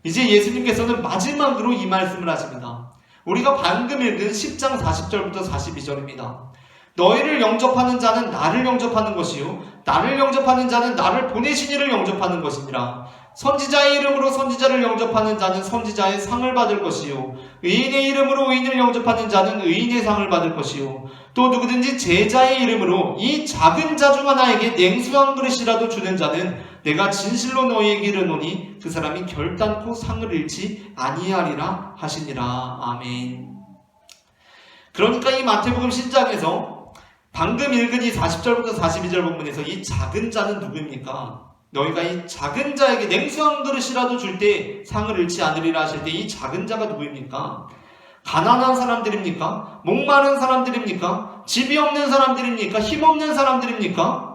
[SPEAKER 1] 이제 예수님께서는 마지막으로 이 말씀을 하십니다. 우리가 방금 읽은 10장 40절부터 42절입니다. 너희를 영접하는 자는 나를 영접하는 것이요 나를 영접하는 자는 나를 보내신 이를 영접하는 것이니라. 선지자의 이름으로 선지자를 영접하는 자는 선지자의 상을 받을 것이요 의인의 이름으로 의인을 영접하는 자는 의인의 상을 받을 것이요 또 누구든지 제자의 이름으로 이 작은 자 중 하나에게 냉수 한 그릇이라도 주는 자는 내가 진실로 너희에게 이르노니 그 사람이 결단코 상을 잃지 아니하리라 하시니라. 아멘. 그러니까 이 마태복음 10장에서 방금 읽은 이 40절부터 42절 본문에서 이 작은 자는 누구입니까? 너희가 이 작은 자에게 냉수 한 그릇이라도 줄 때 상을 잃지 않으리라 하실 때 이 작은 자가 누구입니까? 가난한 사람들입니까? 목마른 사람들입니까? 집이 없는 사람들입니까? 힘없는 사람들입니까?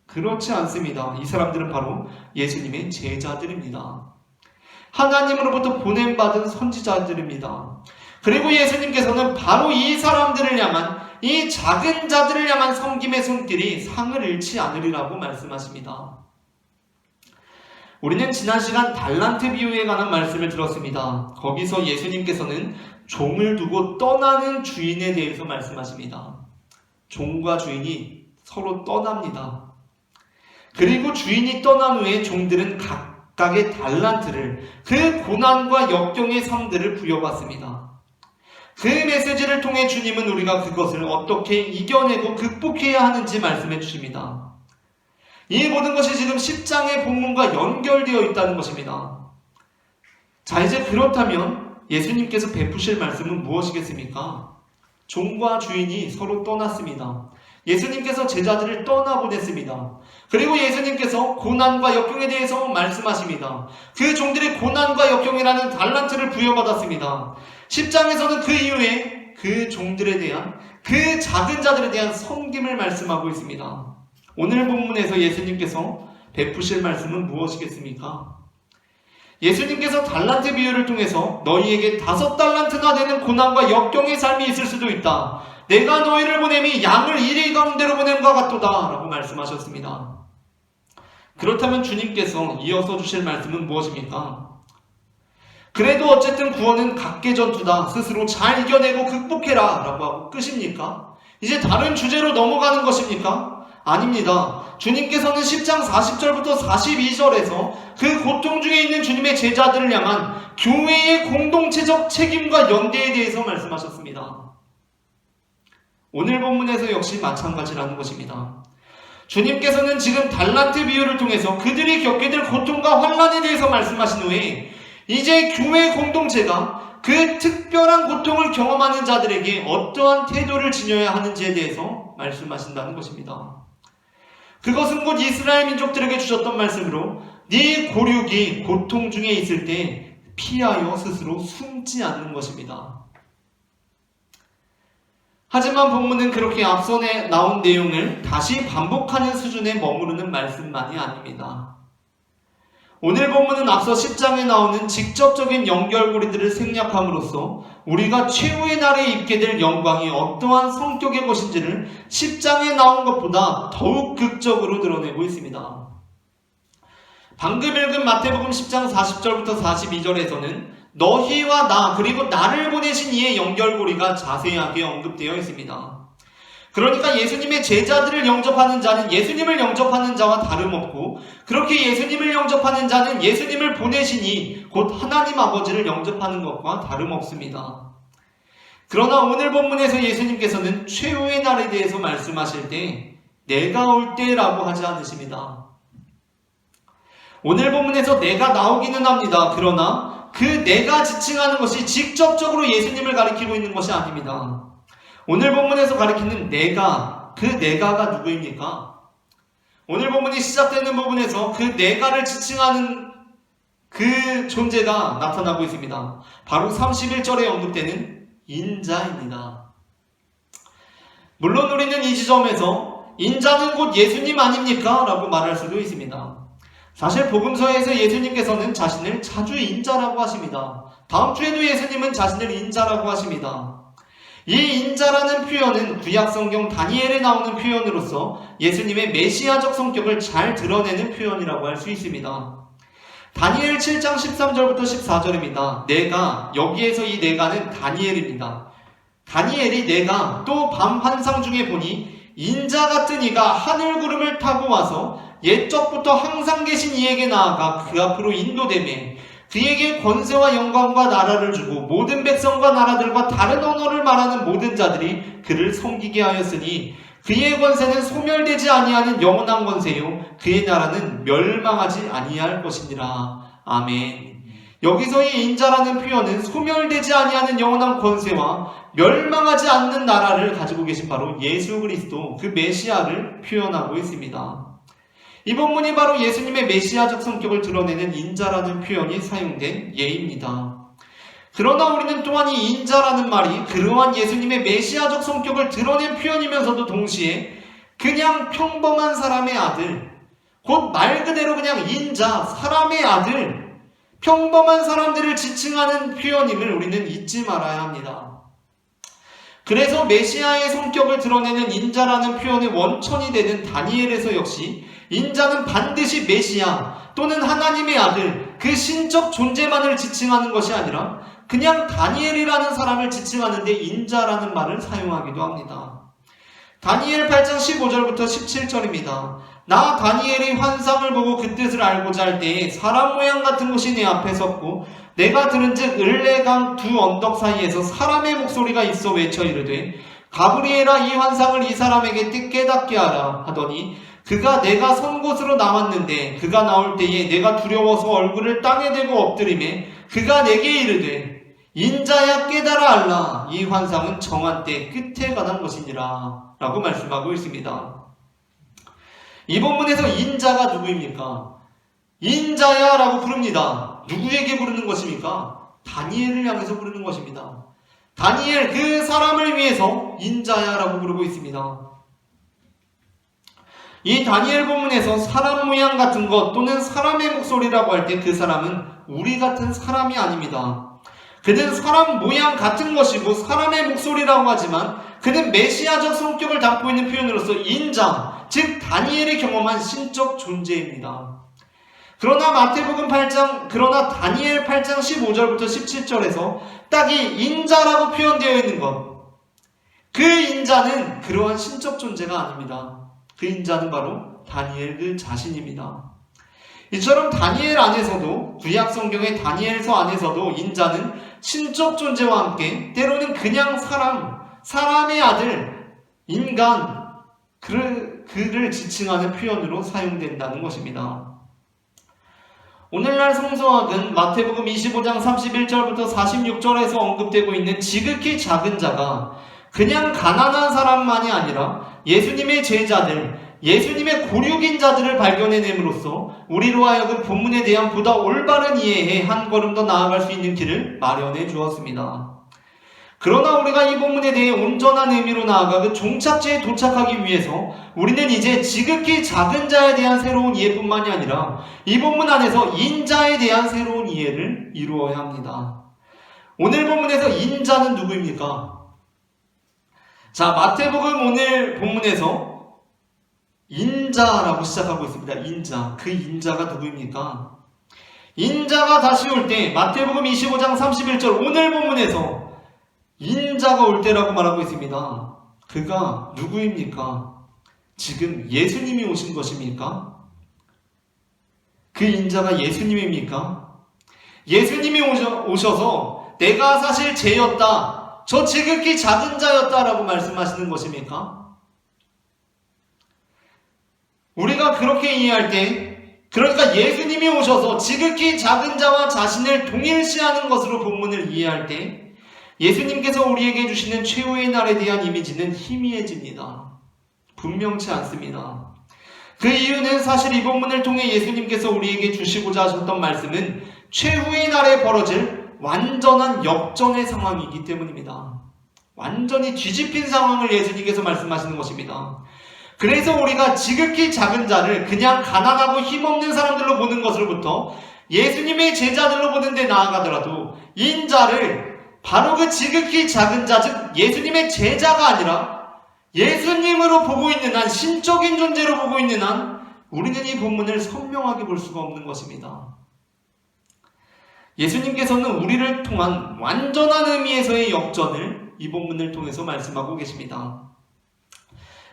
[SPEAKER 1] 그렇지 않습니다. 이 사람들은 바로 예수님의 제자들입니다. 하나님으로부터 보냄받은 선지자들입니다. 그리고 예수님께서는 바로 이 사람들을 향한 이 작은 자들을 향한 섬김의 손길이 상을 잃지 않으리라고 말씀하십니다. 우리는 지난 시간 달란트 비유에 관한 말씀을 들었습니다. 거기서 예수님께서는 종을 두고 떠나는 주인에 대해서 말씀하십니다. 종과 주인이 서로 떠납니다. 그리고 주인이 떠난 후에 종들은 각각의 달란트를, 그 고난과 역경의 삶들을 부여받습니다. 그 메시지를 통해 주님은 우리가 그것을 어떻게 이겨내고 극복해야 하는지 말씀해 주십니다. 이 모든 것이 지금 10장의 본문과 연결되어 있다는 것입니다. 자, 이제 그렇다면 예수님께서 베푸실 말씀은 무엇이겠습니까? 종과 주인이 서로 떠났습니다. 예수님께서 제자들을 떠나보냈습니다. 그리고 예수님께서 고난과 역경에 대해서 말씀하십니다. 그 종들이 고난과 역경이라는 달란트를 부여받았습니다. 10장에서는 그 이후에 그 종들에 대한, 그 작은 자들에 대한 섬김을 말씀하고 있습니다. 오늘 본문에서 예수님께서 베푸실 말씀은 무엇이겠습니까? 예수님께서 달란트 비유를 통해서 너희에게 5달란트나 되는 고난과 역경의 삶이 있을 수도 있다. 내가 너희를 보냄이 양을 이리 가운데로 보냄과 같도다 라고 말씀하셨습니다. 그렇다면 주님께서 이어서 주실 말씀은 무엇입니까? 그래도 어쨌든 구원은 각계전투다. 스스로 잘 이겨내고 극복해라 라고 하고 끝입니까? 이제 다른 주제로 넘어가는 것입니까? 아닙니다. 주님께서는 10장 40절부터 42절에서 그 고통 중에 있는 주님의 제자들을 향한 교회의 공동체적 책임과 연대에 대해서 말씀하셨습니다. 오늘 본문에서 역시 마찬가지라는 것입니다. 주님께서는 지금 달란트 비유를 통해서 그들이 겪게 될 고통과 환난에 대해서 말씀하신 후에 이제 교회 공동체가 그 특별한 고통을 경험하는 자들에게 어떠한 태도를 지녀야 하는지에 대해서 말씀하신다는 것입니다. 그것은 곧 이스라엘 민족들에게 주셨던 말씀으로 네 고륙이 고통 중에 있을 때 피하여 스스로 숨지 않는 것입니다. 하지만 본문은 그렇게 앞서 나온 내용을 다시 반복하는 수준에 머무르는 말씀만이 아닙니다. 오늘 본문은 앞서 10장에 나오는 직접적인 연결고리들을 생략함으로써 우리가 최후의 날에 입게 될 영광이 어떠한 성격의 것인지를 10장에 나온 것보다 더욱 극적으로 드러내고 있습니다. 방금 읽은 마태복음 10장 40절부터 42절에서는 너희와 나 그리고 나를 보내신 이의 연결고리가 자세하게 언급되어 있습니다. 그러니까 예수님의 제자들을 영접하는 자는 예수님을 영접하는 자와 다름없고 그렇게 예수님을 영접하는 자는 예수님을 보내신 이 곧 하나님 아버지를 영접하는 것과 다름없습니다. 그러나 오늘 본문에서 예수님께서는 최후의 날에 대해서 말씀하실 때 내가 올 때라고 하지 않으십니다. 오늘 본문에서 내가 나오기는 합니다. 그러나 그 내가 지칭하는 것이 직접적으로 예수님을 가리키고 있는 것이 아닙니다. 오늘 본문에서 가리키는 내가, 그 내가가 누구입니까? 오늘 본문이 시작되는 부분에서 그 내가를 지칭하는 그 존재가 나타나고 있습니다. 바로 31절에 언급되는 인자입니다. 물론 우리는 이 지점에서 인자는 곧 예수님 아닙니까? 라고 말할 수도 있습니다. 사실 복음서에서 예수님께서는 자신을 자주 인자라고 하십니다. 다음 주에도 예수님은 자신을 인자라고 하십니다. 이 인자라는 표현은 구약성경 다니엘에 나오는 표현으로서 예수님의 메시아적 성격을 잘 드러내는 표현이라고 할 수 있습니다. 다니엘 7장 13절부터 14절입니다. 내가, 여기에서 이 내가는 다니엘입니다. 다니엘이 내가 또 밤 환상 중에 보니 인자 같은 이가 하늘 구름을 타고 와서 옛적부터 항상 계신 이에게 나아가 그 앞으로 인도되매 그에게 권세와 영광과 나라를 주고 모든 백성과 나라들과 다른 언어를 말하는 모든 자들이 그를 섬기게 하였으니 그의 권세는 소멸되지 아니하는 영원한 권세요 그의 나라는 멸망하지 아니할 것이니라. 아멘. 여기서 이 인자라는 표현은 소멸되지 아니하는 영원한 권세와 멸망하지 않는 나라를 가지고 계신 바로 예수 그리스도 그 메시아를 표현하고 있습니다. 이 본문이 바로 예수님의 메시아적 성격을 드러내는 인자라는 표현이 사용된 예입니다. 그러나 우리는 또한 이 인자라는 말이 그러한 예수님의 메시아적 성격을 드러낸 표현이면서도 동시에 그냥 평범한 사람의 아들, 곧 말 그대로 그냥 인자, 사람의 아들, 평범한 사람들을 지칭하는 표현임을 우리는 잊지 말아야 합니다. 그래서 메시아의 성격을 드러내는 인자라는 표현의 원천이 되는 다니엘에서 역시 인자는 반드시 메시아 또는 하나님의 아들, 그 신적 존재만을 지칭하는 것이 아니라 그냥 다니엘이라는 사람을 지칭하는데 인자라는 말을 사용하기도 합니다. 다니엘 8장 15절부터 17절입니다. 나 다니엘이 환상을 보고 그 뜻을 알고자 할 때에 사람 모양 같은 것이 내 앞에 섰고 내가 들은즉 을레강 두 언덕 사이에서 사람의 목소리가 있어 외쳐 이르되 가브리엘아 이 환상을 이 사람에게 깨닫게 하라 하더니 그가 내가 선 곳으로 나왔는데 그가 나올 때에 내가 두려워서 얼굴을 땅에 대고 엎드리매 그가 내게 이르되 인자야 깨달아 알라 이 환상은 정한 때 끝에 관한 것이니라 라고 말씀하고 있습니다. 이 본문에서 인자가 누구입니까? 인자야 라고 부릅니다. 누구에게 부르는 것입니까? 다니엘을 향해서 부르는 것입니다. 다니엘 그 사람을 위해서 인자야 라고 부르고 있습니다. 이 다니엘 본문에서 사람 모양 같은 것 또는 사람의 목소리라고 할 때 그 사람은 우리 같은 사람이 아닙니다. 그는 사람 모양 같은 것이고 사람의 목소리라고 하지만 그는 메시아적 성격을 담고 있는 표현으로서 인자, 즉 다니엘이 경험한 신적 존재입니다. 그러나 다니엘 8장 15절부터 17절에서 딱 이 인자라고 표현되어 있는 것, 그 인자는 그러한 신적 존재가 아닙니다. 그 인자는 바로 다니엘 그 자신입니다. 이처럼 다니엘 안에서도, 구약 성경의 다니엘서 안에서도 인자는 신적 존재와 함께 때로는 그냥 사람의 아들, 인간, 그를 지칭하는 표현으로 사용된다는 것입니다. 오늘날 성서학은 마태복음 25장 31절부터 46절에서 언급되고 있는 지극히 작은 자가 그냥 가난한 사람만이 아니라 예수님의 제자들, 예수님의 고륙인 자들을 발견해냄으로써 우리로 하여금 본문에 대한 보다 올바른 이해에 한 걸음 더 나아갈 수 있는 길을 마련해 주었습니다. 그러나 우리가 이 본문에 대해 온전한 의미로 나아가 그 종착지에 도착하기 위해서 우리는 이제 지극히 작은 자에 대한 새로운 이해뿐만이 아니라 이 본문 안에서 인자에 대한 새로운 이해를 이루어야 합니다. 오늘 본문에서 인자는 누구입니까? 자, 마태복음 오늘 본문에서 인자라고 시작하고 있습니다. 인자. 그 인자가 누구입니까? 인자가 다시 올 때 마태복음 25장 31절 오늘 본문에서 인자가 올 때라고 말하고 있습니다. 그가 누구입니까? 지금 예수님이 오신 것입니까? 그 인자가 예수님입니까? 예수님이 오셔서 내가 사실 죄였다, 저 지극히 작은 자였다라고 말씀하시는 것입니까? 우리가 그렇게 이해할 때, 그러니까 예수님이 오셔서 지극히 작은 자와 자신을 동일시하는 것으로 본문을 이해할 때 예수님께서 우리에게 주시는 최후의 날에 대한 이미지는 희미해집니다. 분명치 않습니다. 그 이유는 사실 이 본문을 통해 예수님께서 우리에게 주시고자 하셨던 말씀은 최후의 날에 벌어질 완전한 역전의 상황이기 때문입니다. 완전히 뒤집힌 상황을 예수님께서 말씀하시는 것입니다. 그래서 우리가 지극히 작은 자를 그냥 가난하고 힘없는 사람들로 보는 것으로부터 예수님의 제자들로 보는 데 나아가더라도 인자를 바로 그 지극히 작은 자, 즉 예수님의 제자가 아니라 예수님으로 보고 있는 한, 신적인 존재로 보고 있는 한 우리는 이 본문을 선명하게 볼 수가 없는 것입니다. 예수님께서는 우리를 통한 완전한 의미에서의 역전을 이 본문을 통해서 말씀하고 계십니다.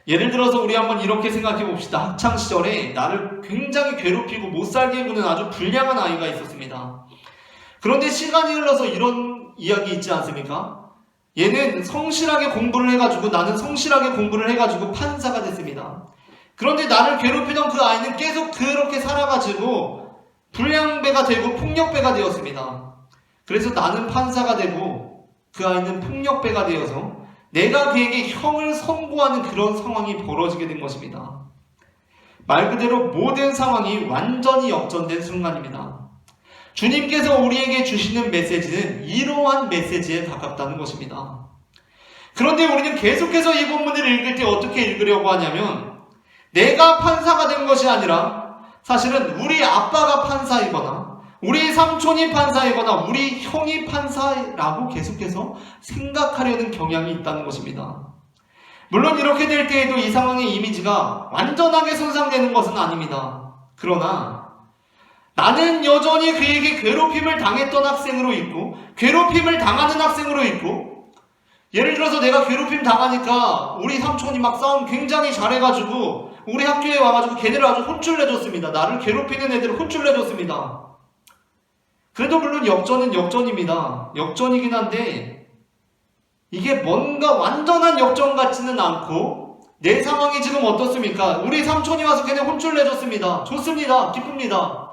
[SPEAKER 1] 예를 들어서 우리 한번 이렇게 생각해 봅시다. 학창시절에 나를 굉장히 괴롭히고 못살게 구는 아주 불량한 아이가 있었습니다. 그런데 시간이 흘러서 이런 이야기 있지 않습니까? 얘는 성실하게 공부를 해가지고, 나는 성실하게 공부를 해가지고 판사가 됐습니다. 그런데 나를 괴롭히던 그 아이는 계속 그렇게 살아가지고 불량배가 되고 폭력배가 되었습니다. 그래서 나는 판사가 되고 그 아이는 폭력배가 되어서 내가 그에게 형을 선고하는 그런 상황이 벌어지게 된 것입니다. 말 그대로 모든 상황이 완전히 역전된 순간입니다. 주님께서 우리에게 주시는 메시지는 이러한 메시지에 가깝다는 것입니다. 그런데 우리는 계속해서 이 본문을 읽을 때 어떻게 읽으려고 하냐면, 내가 판사가 된 것이 아니라 사실은 우리 아빠가 판사이거나 우리 삼촌이 판사이거나 우리 형이 판사라고 계속해서 생각하려는 경향이 있다는 것입니다. 물론 이렇게 될 때에도 이 상황의 이미지가 완전하게 손상되는 것은 아닙니다. 그러나 나는 여전히 그에게 괴롭힘을 당했던 학생으로 있고, 괴롭힘을 당하는 학생으로 있고, 예를 들어서 내가 괴롭힘 당하니까 우리 삼촌이 막 싸움 굉장히 잘해가지고 우리 학교에 와가지고 걔네를 아주 혼쭐 내줬습니다. 나를 괴롭히는 애들을 혼쭐 내줬습니다. 그래도 물론 역전은 역전입니다. 역전이긴 한데 이게 뭔가 완전한 역전 같지는 않고, 내 상황이 지금 어떻습니까? 우리 삼촌이 와서 걔네 혼쭐 내줬습니다. 좋습니다. 기쁩니다.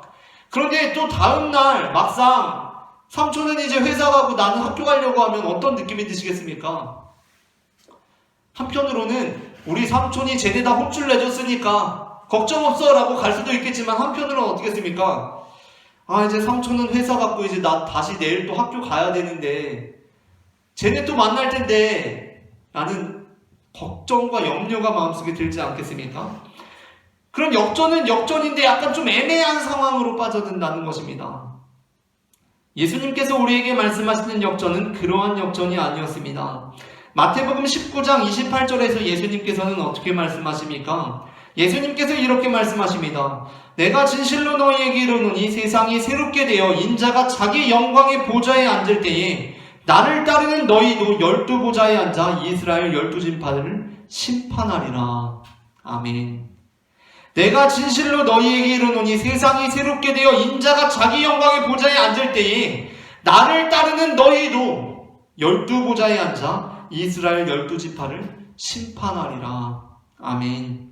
[SPEAKER 1] 그런데 또 다음날 막상 삼촌은 이제 회사 가고 나는 학교 가려고 하면 어떤 느낌이 드시겠습니까? 한편으로는 우리 삼촌이 쟤네 다 혼쭐 내줬으니까 걱정 없어 라고 갈 수도 있겠지만, 한편으로는 어떻겠습니까? 아, 이제 삼촌은 회사 갔고 이제 나 다시 내일 또 학교 가야 되는데 쟤네 또 만날 텐데 라는 걱정과 염려가 마음속에 들지 않겠습니까? 그런 역전은 역전인데 약간 좀 애매한 상황으로 빠져든다는 것입니다. 예수님께서 우리에게 말씀하시는 역전은 그러한 역전이 아니었습니다. 마태복음 19장 28절에서 예수님께서는 어떻게 말씀하십니까? 예수님께서 이렇게 말씀하십니다. 내가 진실로 너희에게 이르노니 세상이 새롭게 되어 인자가 자기 영광의 보좌에 앉을 때에 나를 따르는 너희도 12보좌에 앉아 이스라엘 12진파들을 심판하리라. 아멘. 내가 진실로 너희에게 이르노니 세상이 새롭게 되어 인자가 자기 영광의 보좌에 앉을 때에 나를 따르는 너희도 12보좌에 앉아 이스라엘 12지파를 심판하리라. 아멘.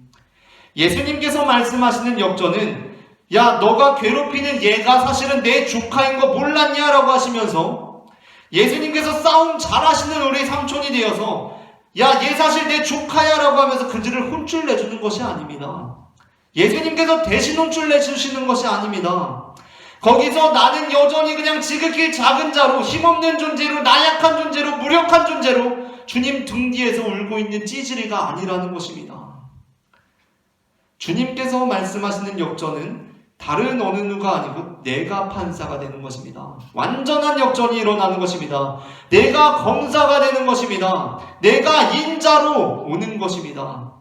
[SPEAKER 1] 예수님께서 말씀하시는 역전은 야 너가 괴롭히는 얘가 사실은 내 조카인 거 몰랐냐? 라고 하시면서 예수님께서 싸움 잘하시는 우리 삼촌이 되어서 야 얘 사실 내 조카야 라고 하면서 그들을 혼쭐 내주는 것이 아닙니다. 예수님께서 대신 혼쭐 내주시는 것이 아닙니다. 거기서 나는 여전히 그냥 지극히 작은 자로 힘없는 존재로 나약한 존재로 무력한 존재로 주님 등 뒤에서 울고 있는 찌질이가 아니라는 것입니다. 주님께서 말씀하시는 역전은 다른 어느 누가 아니고 내가 판사가 되는 것입니다. 완전한 역전이 일어나는 것입니다. 내가 검사가 되는 것입니다. 내가 인자로 오는 것입니다.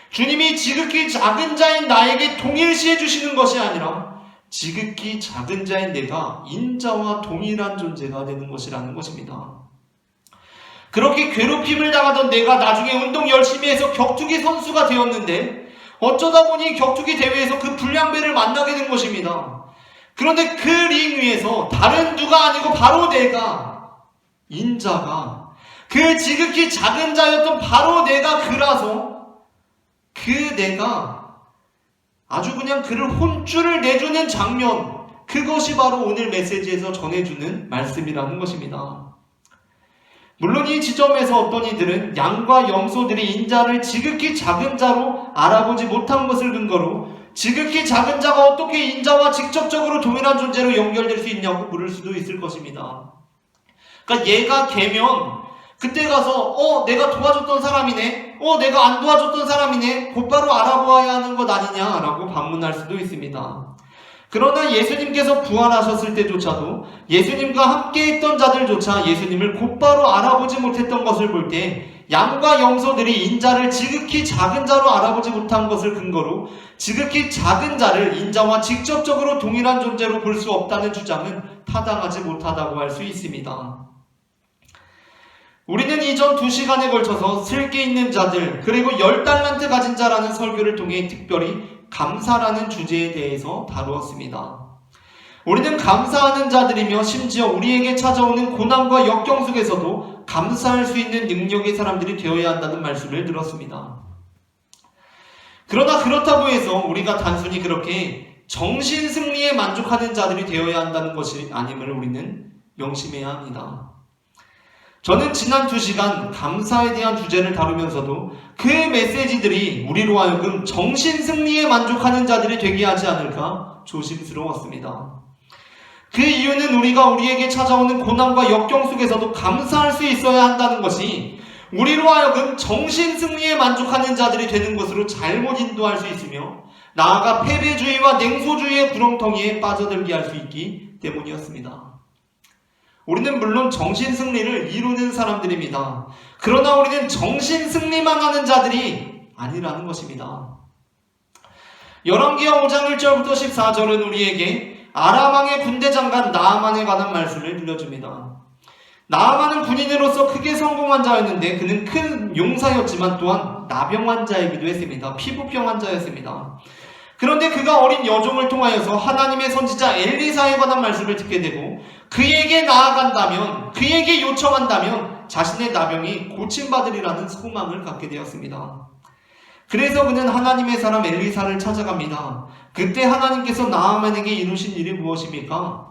[SPEAKER 1] 주님이 지극히 작은 자인 나에게 동일시해 주시는 것이 아니라 지극히 작은 자인 내가 인자와 동일한 존재가 되는 것이라는 것입니다. 그렇게 괴롭힘을 당하던 내가 나중에 운동 열심히 해서 격투기 선수가 되었는데 어쩌다 보니 격투기 대회에서 그 불량배를 만나게 된 것입니다. 그런데 그 링 위에서 다른 누가 아니고 바로 내가 인자가 그 지극히 작은 자였던 바로 내가 그라서 그 내가 아주 그냥 그를 혼쭐을 내주는 장면, 그것이 바로 오늘 메시지에서 전해주는 말씀이라는 것입니다. 물론 이 지점에서 어떤 이들은 양과 염소들이 인자를 지극히 작은 자로 알아보지 못한 것을 근거로 지극히 작은 자가 어떻게 인자와 직접적으로 동일한 존재로 연결될 수 있냐고 물을 수도 있을 것입니다. 그러니까 얘가 개면 그때 가서 내가 도와줬던 사람이네, 내가 안 도와줬던 사람이네, 곧바로 알아보아야 하는 것 아니냐라고 반문할 수도 있습니다. 그러나 예수님께서 부활하셨을 때조차도 예수님과 함께 있던 자들조차 예수님을 곧바로 알아보지 못했던 것을 볼 때 양과 염소들이 인자를 지극히 작은 자로 알아보지 못한 것을 근거로 지극히 작은 자를 인자와 직접적으로 동일한 존재로 볼 수 없다는 주장은 타당하지 못하다고 할 수 있습니다. 우리는 이전 2시간에 걸쳐서 슬기 있는 자들 그리고 10달란트 가진 자라는 설교를 통해 특별히 감사라는 주제에 대해서 다루었습니다. 우리는 감사하는 자들이며 심지어 우리에게 찾아오는 고난과 역경 속에서도 감사할 수 있는 능력의 사람들이 되어야 한다는 말씀을 들었습니다. 그러나 그렇다고 해서 우리가 단순히 그렇게 정신승리에 만족하는 자들이 되어야 한다는 것이 아님을 우리는 명심해야 합니다. 저는 지난 2시간 감사에 대한 주제를 다루면서도 그 메시지들이 우리로 하여금 정신승리에 만족하는 자들이 되게 하지 않을까 조심스러웠습니다. 그 이유는 우리가 우리에게 찾아오는 고난과 역경 속에서도 감사할 수 있어야 한다는 것이 우리로 하여금 정신승리에 만족하는 자들이 되는 것으로 잘못 인도할 수 있으며 나아가 패배주의와 냉소주의의 구렁텅이에 빠져들게 할 수 있기 때문이었습니다. 우리는 물론 정신승리를 이루는 사람들입니다. 그러나 우리는 정신승리만 하는 자들이 아니라는 것입니다. 열왕기하 5장 1절부터 14절은 우리에게 아람 왕의 군대 장관 나아만에 관한 말씀을 들려줍니다. 나아만은 군인으로서 크게 성공한 자였는데 그는 큰 용사였지만 또한 나병 환자이기도 했습니다. 피부병 환자였습니다. 그런데 그가 어린 여종을 통하여서 하나님의 선지자 엘리사에 관한 말씀을 듣게 되고 그에게 나아간다면, 그에게 요청한다면 자신의 나병이 고침받으리라는 소망을 갖게 되었습니다. 그래서 그는 하나님의 사람 엘리사를 찾아갑니다. 그때 하나님께서 나아만에게 이루신 일이 무엇입니까?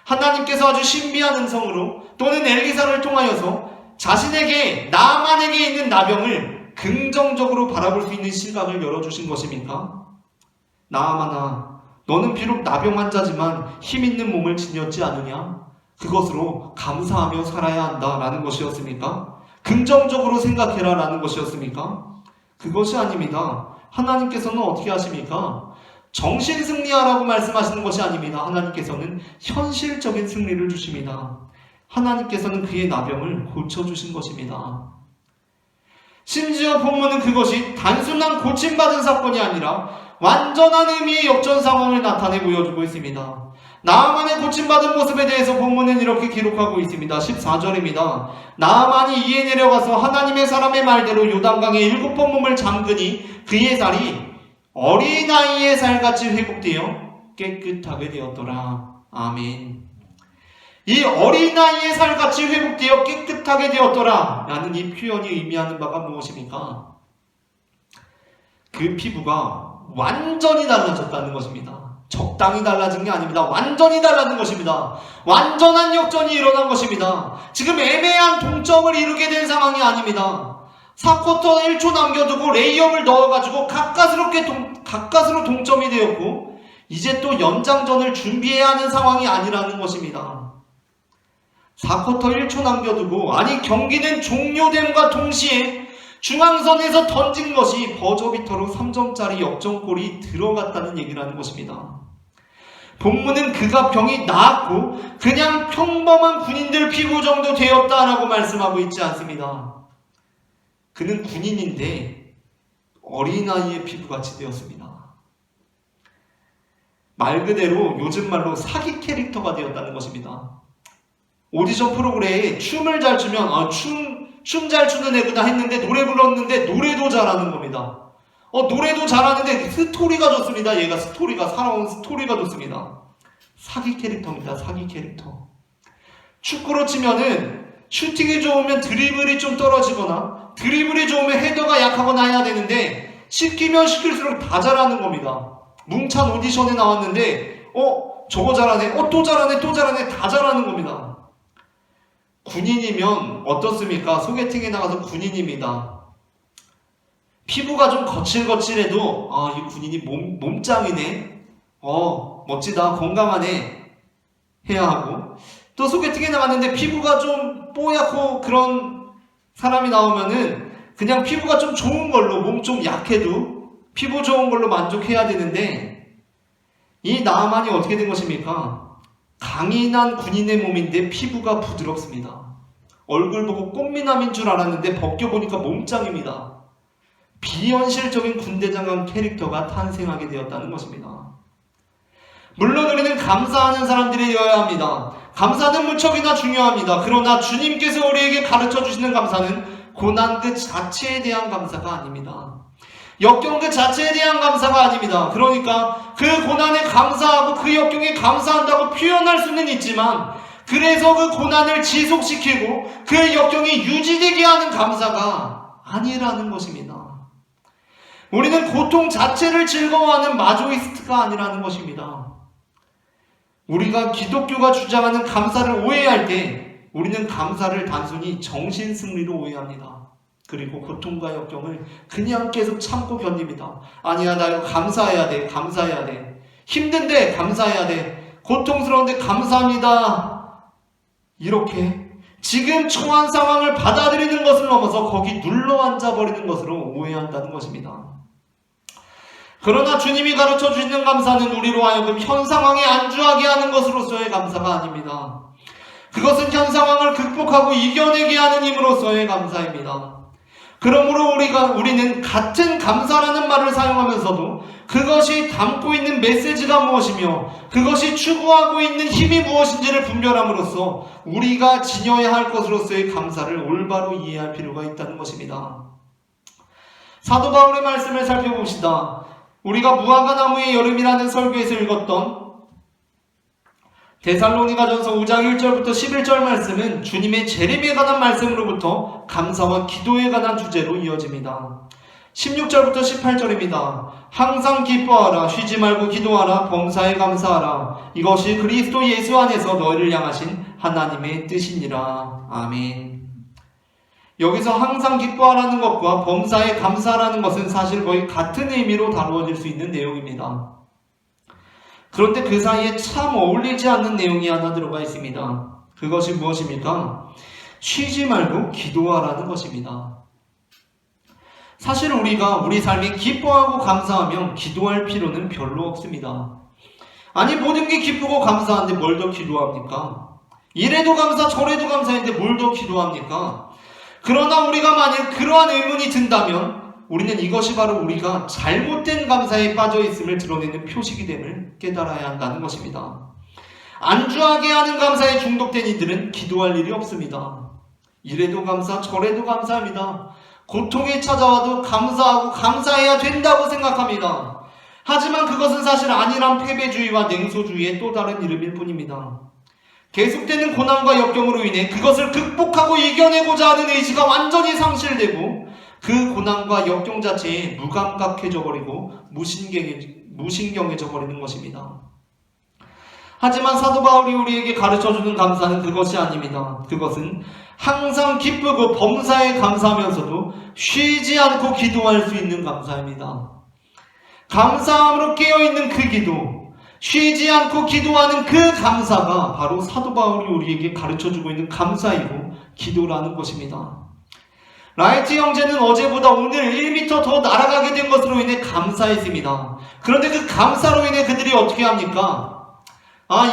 [SPEAKER 1] 하나님께서 아주 신비한 음성으로 또는 엘리사를 통하여서 자신에게, 나아만에게 있는 나병을 긍정적으로 바라볼 수 있는 시각을 열어주신 것입니까? 나아만아, 너는 비록 나병 환자지만 힘있는 몸을 지녔지 않으냐? 그것으로 감사하며 살아야 한다라는 것이었습니까? 긍정적으로 생각해라 라는 것이었습니까? 그것이 아닙니다. 하나님께서는 어떻게 하십니까? 정신승리하라고 말씀하시는 것이 아닙니다. 하나님께서는 현실적인 승리를 주십니다. 하나님께서는 그의 나병을 고쳐주신 것입니다. 심지어 본문은 그것이 단순한 고침받은 사건이 아니라 완전한 의미의 역전 상황을 나타내 보여주고 있습니다. 나아만의 고침받은 모습에 대해서 본문은 이렇게 기록하고 있습니다. 14절입니다. 나아만이 이에 내려가서 하나님의 사람의 말대로 요단강에 7번 몸을 잠그니 그의 살이 어린아이의 살같이 회복되어 깨끗하게 되었더라. 아멘. 이 어린아이의 살같이 회복되어 깨끗하게 되었더라 라는 이 표현이 의미하는 바가 무엇입니까? 그 피부가 완전히 달라졌다는 것입니다. 적당히 달라진 게 아닙니다. 완전히 달라진 것입니다. 완전한 역전이 일어난 것입니다. 지금 애매한 동점을 이루게 된 상황이 아닙니다. 4쿼터 1초 남겨두고 레이업을 넣어가지고 가까스로 동점이 되었고 이제 또 연장전을 준비해야 하는 상황이 아니라는 것입니다. 4쿼터 1초 남겨두고 경기는 종료됨과 동시에 중앙선에서 던진 것이 버저비터로 3점짜리 역전골이 들어갔다는 얘기를 하는 것입니다. 본문은 그가 병이 나았고 그냥 평범한 군인들 피부 정도 되었다라고 말씀하고 있지 않습니다. 그는 군인인데 어린아이의 피부같이 되었습니다. 말 그대로 요즘 말로 사기 캐릭터가 되었다는 것입니다. 오디션 프로그램에 춤을 잘 추면 춤 잘 추는 애구나 했는데 노래 불렀는데 노래도 잘하는 겁니다. 노래도 잘하는데 스토리가 좋습니다. 얘가 살아온 스토리가 좋습니다. 사기 캐릭터입니다. 사기 캐릭터. 축구로 치면은 슈팅이 좋으면 드리블이 좀 떨어지거나 드리블이 좋으면 헤더가 약하거나 해야 되는데 시키면 시킬수록 다 잘하는 겁니다. 뭉찬 오디션에 나왔는데 저거 잘하네, 또 잘하네 다 잘하는 겁니다. 군인이면 어떻습니까? 소개팅에 나가서 군인입니다. 피부가 좀 거칠거칠해도 이 군인이 몸짱이네, 멋지다, 건강하네 해야 하고, 또 소개팅에 나갔는데 피부가 좀 뽀얗고 그런 사람이 나오면은 그냥 피부가 좀 좋은 걸로, 몸 좀 약해도 피부 좋은 걸로 만족해야 되는데, 이 나아만이 어떻게 된 것입니까? 강인한 군인의 몸인데 피부가 부드럽습니다. 얼굴 보고 꽃미남인 줄 알았는데 벗겨보니까 몸짱입니다. 비현실적인 군대장관 캐릭터가 탄생하게 되었다는 것입니다. 물론 우리는 감사하는 사람들이어야 합니다. 감사는 무척이나 중요합니다. 그러나 주님께서 우리에게 가르쳐 주시는 감사는 고난 그 자체에 대한 감사가 아닙니다. 역경 그 자체에 대한 감사가 아닙니다. 그러니까 그 고난에 감사하고 그 역경에 감사한다고 표현할 수는 있지만, 그래서 그 고난을 지속시키고 그 역경이 유지되게 하는 감사가 아니라는 것입니다. 우리는 고통 자체를 즐거워하는 마조이스트가 아니라는 것입니다. 우리가 기독교가 주장하는 감사를 오해할 때 우리는 감사를 단순히 정신승리로 오해합니다. 그리고 고통과 역경을 그냥 계속 참고 견딥니다. 아니야, 나 이거 감사해야 돼. 힘든데 감사해야 돼. 고통스러운데 감사합니다. 이렇게 지금 처한 상황을 받아들이는 것을 넘어서 거기 눌러앉아버리는 것으로 오해한다는 것입니다. 그러나 주님이 가르쳐 주시는 감사는 우리로 하여금 현 상황에 안주하게 하는 것으로서의 감사가 아닙니다. 그것은 현 상황을 극복하고 이겨내게 하는 힘으로서의 감사입니다. 그러므로 우리는 같은 감사라는 말을 사용하면서도 그것이 담고 있는 메시지가 무엇이며 그것이 추구하고 있는 힘이 무엇인지를 분별함으로써 우리가 지녀야 할 것으로서의 감사를 올바로 이해할 필요가 있다는 것입니다. 사도 바울의 말씀을 살펴봅시다. 우리가 무화과 나무의 여름이라는 설교에서 읽었던 데살로니가전서 5장 1절부터 11절 말씀은 주님의 재림에 관한 말씀으로부터 감사와 기도에 관한 주제로 이어집니다. 16절부터 18절입니다. 항상 기뻐하라, 쉬지 말고 기도하라, 범사에 감사하라. 이것이 그리스도 예수 안에서 너희를 향하신 하나님의 뜻이니라. 아멘. 여기서 항상 기뻐하라는 것과 범사에 감사하라는 것은 사실 거의 같은 의미로 다루어질 수 있는 내용입니다. 그런데 그 사이에 참 어울리지 않는 내용이 하나 들어가 있습니다. 그것이 무엇입니까? 쉬지 말고 기도하라는 것입니다. 사실 우리가 우리 삶에 기뻐하고 감사하면 기도할 필요는 별로 없습니다. 아니, 모든 게 기쁘고 감사한데 뭘 더 기도합니까? 이래도 감사 저래도 감사인데 뭘 더 기도합니까? 그러나 우리가 만약 그러한 의문이 든다면 우리는 이것이 바로 우리가 잘못된 감사에 빠져 있음을 드러내는 표식이 됨을 깨달아야 한다는 것입니다. 안주하게 하는 감사에 중독된 이들은 기도할 일이 없습니다. 이래도 감사, 저래도 감사합니다. 고통이 찾아와도 감사하고 감사해야 된다고 생각합니다. 하지만 그것은 사실 안일한 패배주의와 냉소주의의 또 다른 이름일 뿐입니다. 계속되는 고난과 역경으로 인해 그것을 극복하고 이겨내고자 하는 의지가 완전히 상실되고 그 고난과 역경 자체에 무감각해져 버리고 무신경해져 버리는 것입니다. 하지만 사도 바울이 우리에게 가르쳐주는 감사는 그것이 아닙니다. 그것은 항상 기쁘고 범사에 감사하면서도 쉬지 않고 기도할 수 있는 감사입니다. 감사함으로 깨어있는 그 기도, 쉬지 않고 기도하는 그 감사가 바로 사도 바울이 우리에게 가르쳐주고 있는 감사이고 기도라는 것입니다. 라이트 형제는 어제보다 오늘 1m 더 날아가게 된 것으로 인해 감사했습니다. 그런데 그 감사로 인해 그들이 어떻게 합니까?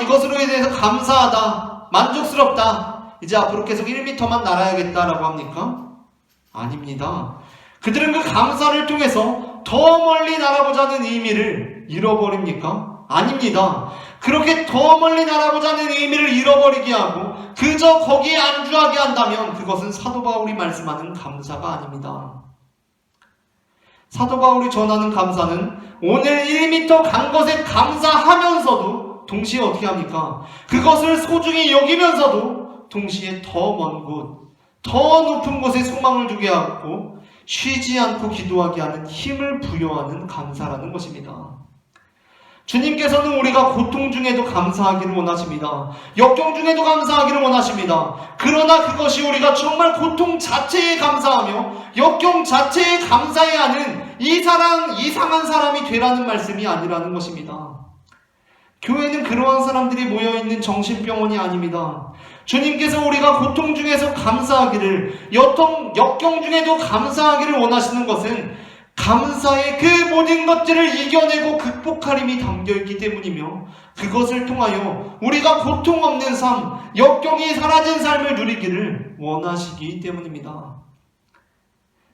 [SPEAKER 1] 이것으로 인해서 감사하다, 만족스럽다, 이제 앞으로 계속 1m만 날아야겠다라고 합니까? 아닙니다. 그들은 그 감사를 통해서 더 멀리 날아보자는 의미를 잃어버립니까? 아닙니다. 그렇게 더 멀리 날아보자는 의미를 잃어버리게 하고 그저 거기에 안주하게 한다면 그것은 사도 바울이 말씀하는 감사가 아닙니다. 사도 바울이 전하는 감사는 오늘 1m 간 것에 감사하면서도 동시에 어떻게 합니까? 그것을 소중히 여기면서도 동시에 더 먼 곳, 더 높은 곳에 소망을 두게 하고 쉬지 않고 기도하게 하는 힘을 부여하는 감사라는 것입니다. 주님께서는 우리가 고통 중에도 감사하기를 원하십니다. 역경 중에도 감사하기를 원하십니다. 그러나 그것이 우리가 정말 고통 자체에 감사하며 역경 자체에 감사해야 하는 이상한 사람이 되라는 말씀이 아니라는 것입니다. 교회는 그러한 사람들이 모여있는 정신병원이 아닙니다. 주님께서 우리가 고통 중에서 감사하기를, 역경 중에도 감사하기를 원하시는 것은 감사의 그 모든 것들을 이겨내고 극복할 힘이 담겨있기 때문이며 그것을 통하여 우리가 고통 없는 삶, 역경이 사라진 삶을 누리기를 원하시기 때문입니다.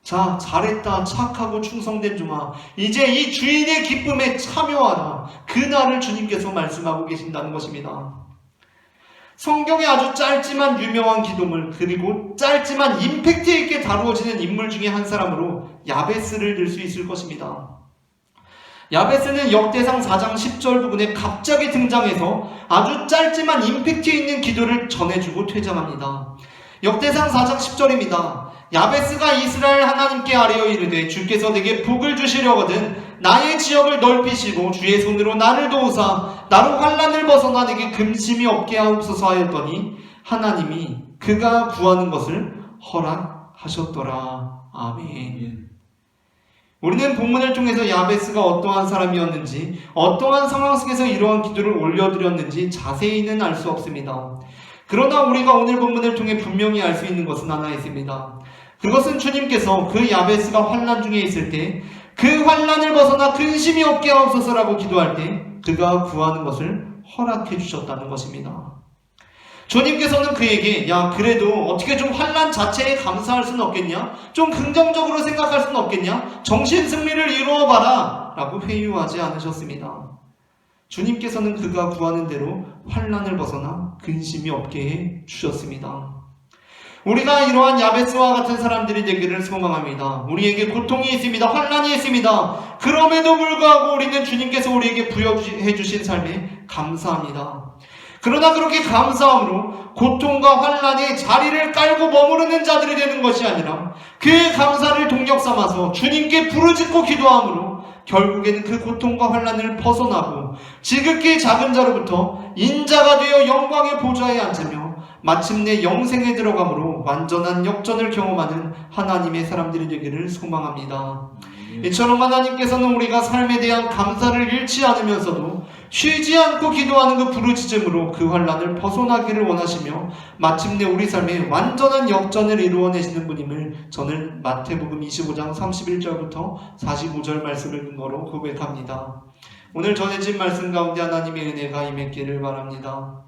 [SPEAKER 1] 자, 잘했다, 착하고 충성된 종아, 이제 이 주인의 기쁨에 참여하라. 그날을 주님께서 말씀하고 계신다는 것입니다. 성경에 아주 짧지만 유명한 기도물, 그리고 짧지만 임팩트 있게 다루어지는 인물 중에 한 사람으로 야베스를 들 수 있을 것입니다. 야베스는 역대상 4장 10절 부분에 갑자기 등장해서 아주 짧지만 임팩트 있는 기도를 전해주고 퇴장합니다. 역대상 4장 10절입니다. 야베스가 이스라엘 하나님께 아뢰어 이르되 주께서 내게 복을 주시려거든 나의 지역을 넓히시고 주의 손으로 나를 도우사 나로 환난을 벗어나 내게 근심이 없게 하옵소서 하였더니 하나님이 그가 구하는 것을 허락하셨더라. 아멘. 우리는 본문을 통해서 야베스가 어떠한 사람이었는지, 어떠한 상황 속에서 이러한 기도를 올려드렸는지 자세히는 알 수 없습니다. 그러나 우리가 오늘 본문을 통해 분명히 알 수 있는 것은 하나 있습니다. 그것은 주님께서 그 야베스가 환난 중에 있을 때 그 환난을 벗어나 근심이 없게 하옵소서라고 기도할 때 그가 구하는 것을 허락해 주셨다는 것입니다. 주님께서는 그에게 그래도 어떻게 좀 환난 자체에 감사할 수는 없겠냐? 좀 긍정적으로 생각할 수는 없겠냐? 정신승리를 이루어봐라 라고 회유하지 않으셨습니다. 주님께서는 그가 구하는 대로 환난을 벗어나 근심이 없게 해 주셨습니다. 우리가 이러한 야베스와 같은 사람들이 되기를 소망합니다. 우리에게 고통이 있습니다. 환난이 있습니다. 그럼에도 불구하고 우리는 주님께서 우리에게 부여해 주신 삶에 감사합니다. 그러나 그렇게 감사함으로 고통과 환난에 자리를 깔고 머무르는 자들이 되는 것이 아니라 그 감사를 동력 삼아서 주님께 부르짖고 기도함으로 결국에는 그 고통과 환난을 벗어나고 지극히 작은 자로부터 인자가 되어 영광의 보좌에 앉으며 마침내 영생에 들어감으로 완전한 역전을 경험하는 하나님의 사람들이 되기를 소망합니다. 이처럼 하나님께서는 우리가 삶에 대한 감사를 잃지 않으면서도 쉬지 않고 기도하는 그 부르짖음으로 그 환난을 벗어나기를 원하시며 마침내 우리 삶에 완전한 역전을 이루어내시는 분임을 저는 마태복음 25장 31절부터 45절 말씀을 근거로 고백합니다. 오늘 전해진 말씀 가운데 하나님의 은혜가 임했기를 바랍니다.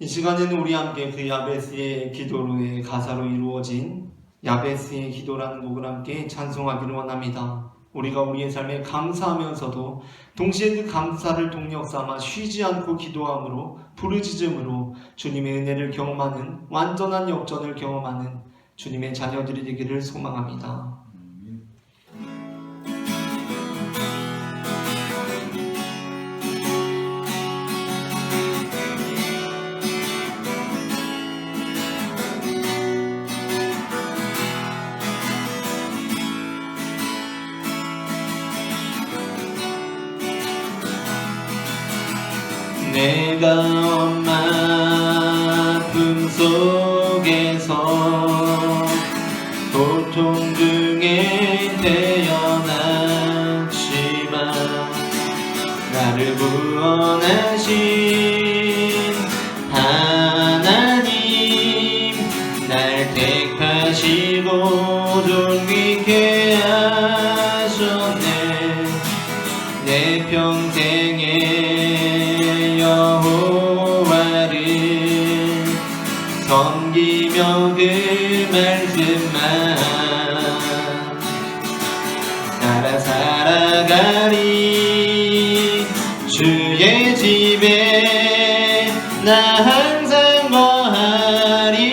[SPEAKER 1] 이 시간에는 우리 함께 그 야베스의 기도로의 가사로 이루어진 야베스의 기도라는 곡을 함께 찬송하기를 원합니다. 우리가 우리의 삶에 감사하면서도 동시에 그 감사를 동력 삼아 쉬지 않고 기도함으로 부르짖음으로 주님의 은혜를 경험하는 완전한 역전을 경험하는 주님의 자녀들이 되기를 소망합니다. 내가 엄마 품속에서 고통 중에 태어났지만 나를 구원하신 하나님 날 택하시고 존귀케 하셨네. 내 평생에 여호와를 섬기며 그 말씀만 따라 살아가리. 주의 집에 나 항상 거하리니.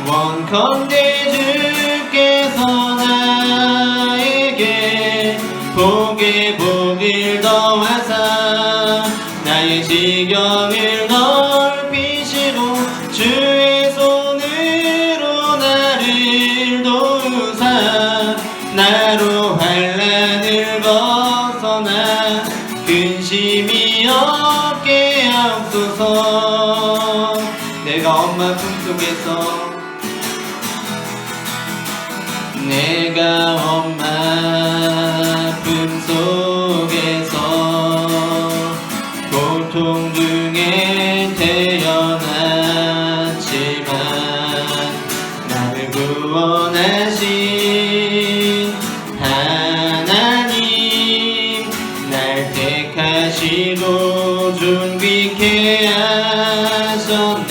[SPEAKER 1] 원컨대 주께서 나에게 복에 복을 더하사 나의 지경을 넓히시고 주의 손으로 나를 도우사 나로 환난을 벗어나 근심이 없게 하옵소서. 내가 엄마 품속에서 내가 엄마 품속에서 고통 중에 태어났지만 나를 구원하신 하나님 날 택하시고 존귀케 하셨네.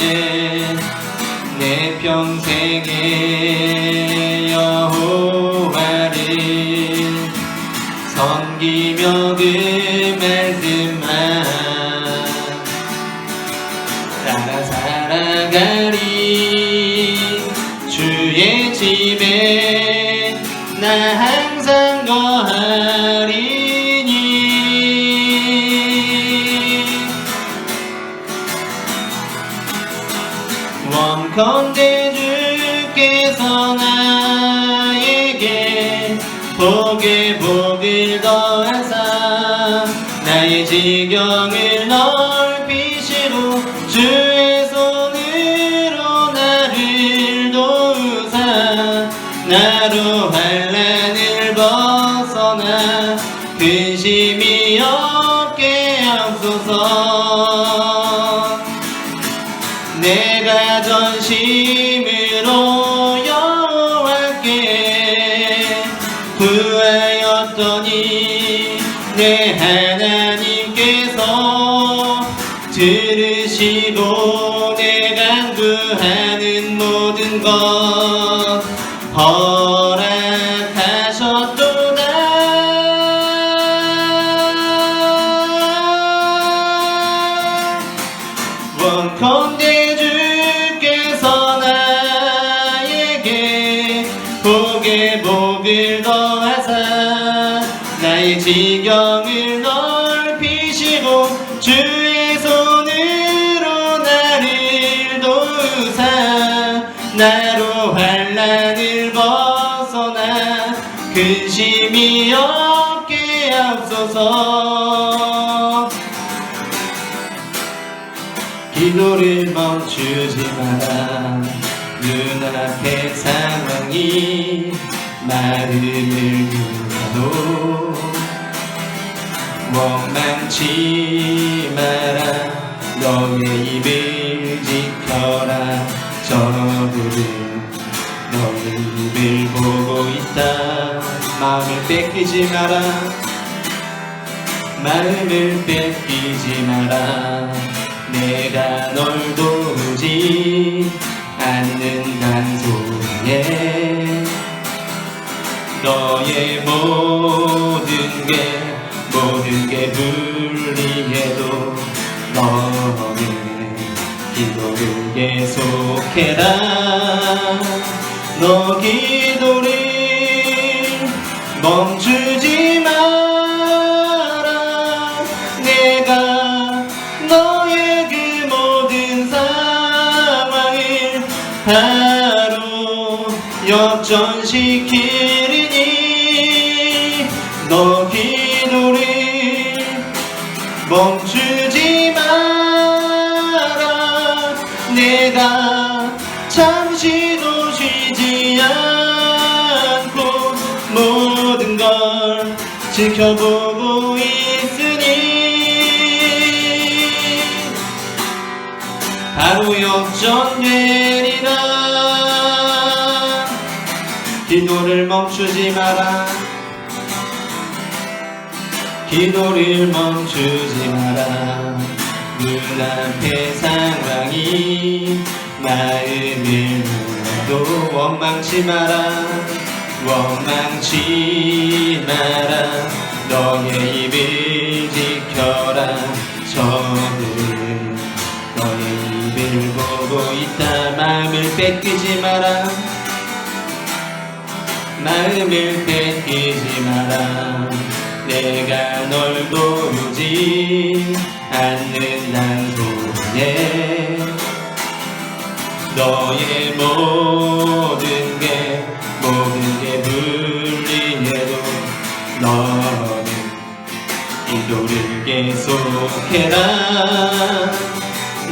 [SPEAKER 1] 내 평생에 여호와를 섬기며 그 말씀만 따라 살아가리. 주의 집에 나 항상 거하리니. 원컨대 주께서 나에게 복에 복을 더하사 나의 지경을 넓히시고 주의 손으로 나를 도우사 나로 환난을 벗어나 근심이 없게 하옵소서. 내가 전심으로 여호와께 구하였더니 내 하나님께서 들으시고 내가 구하는 모든 것 허락하셨도다. 원컨대 주께서 나에게 복에 복을 더하사 나의 지경을 넓히시고 주의 손으로 나를 도우사 나로 환난을 벗어나 근심이 없게 하옵소서. 기도를 멈추지 마라. 눈앞의 상황이 마름을 구하도 원망치 마라. 너의 입을 지켜라. 저들은 너의 입을 보고 있다. 마음을 뺏기지 마라. 마음을 뺏기지 마라. 내가 널 도우지 않는단 소리에 너의 모든 게 불리해도 너는 기도를 계속해라. 너 기도를 멈추지 마라. 내가 너의 그 모든 상황을 바로 역전시키리니 너 기도를 멈추지 마라. 내가 잠시도 쉬지 않고 모든 걸 지켜보고 있으니 바로 역전되리라. 기도를 멈추지 마라. 기도를 멈추지 마라. 눈앞의 상황이 마음을 눌러도 원망치 마라. 원망치 마라. 너의 입을 지켜라. 저들은 너의 입을 보고 있다. 마음을 뺏기지 마라. 마음을 뺏기지 마라. 내가 널 도우지 않는단 소리에 너의 모든 게 불리해도 너는 기도를 계속해라.